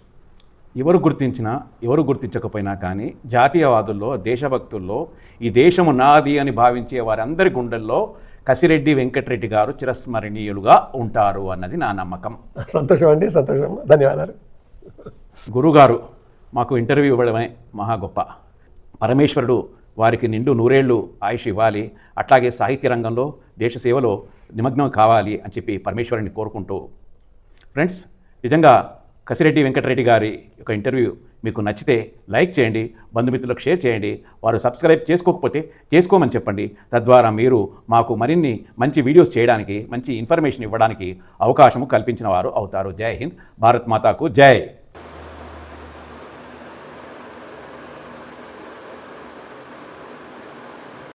ఎవరు గుర్తించినా ఎవరు గుర్తించకపోయినా కానీ జాతీయవాదుల్లో, దేశభక్తుల్లో ఈ దేశము నాది అని భావించే వారందరి గుండెల్లో కసిరెడ్డి వెంకటరెడ్డి గారు చిరస్మరణీయులుగా ఉంటారు అన్నది నా నమ్మకం. సంతోషం అండి, సంతోషం. ధన్యవాదాలు. గురుగారు మాకు ఇంటర్వ్యూ ఇవ్వడమే మహా గొప్ప. పరమేశ్వరుడు వారికి నిండు 100 ఏళ్ళు ఆయుష్ ఇవ్వాలి, అట్లాగే సాహిత్య రంగంలో దేశ సేవలో నిమగ్నం కావాలి అని చెప్పి పరమేశ్వరుని కోరుకుంటూ, ఫ్రెండ్స్, నిజంగా కసిరెడ్డి వెంకటరెడ్డి గారి యొక్క ఇంటర్వ్యూ మీకు నచ్చితే లైక్ చేయండి, బంధుమిత్రులకు షేర్ చేయండి. వారు సబ్స్క్రైబ్ చేసుకోకపోతే చేసుకోమని చెప్పండి. తద్వారా మీరు మాకు మరిన్ని మంచి వీడియోస్ చేయడానికి, మంచి ఇన్ఫర్మేషన్ ఇవ్వడానికి అవకాశము కల్పించిన వారు అవుతారు. జై హింద్, భారత్ మాతాకు జై.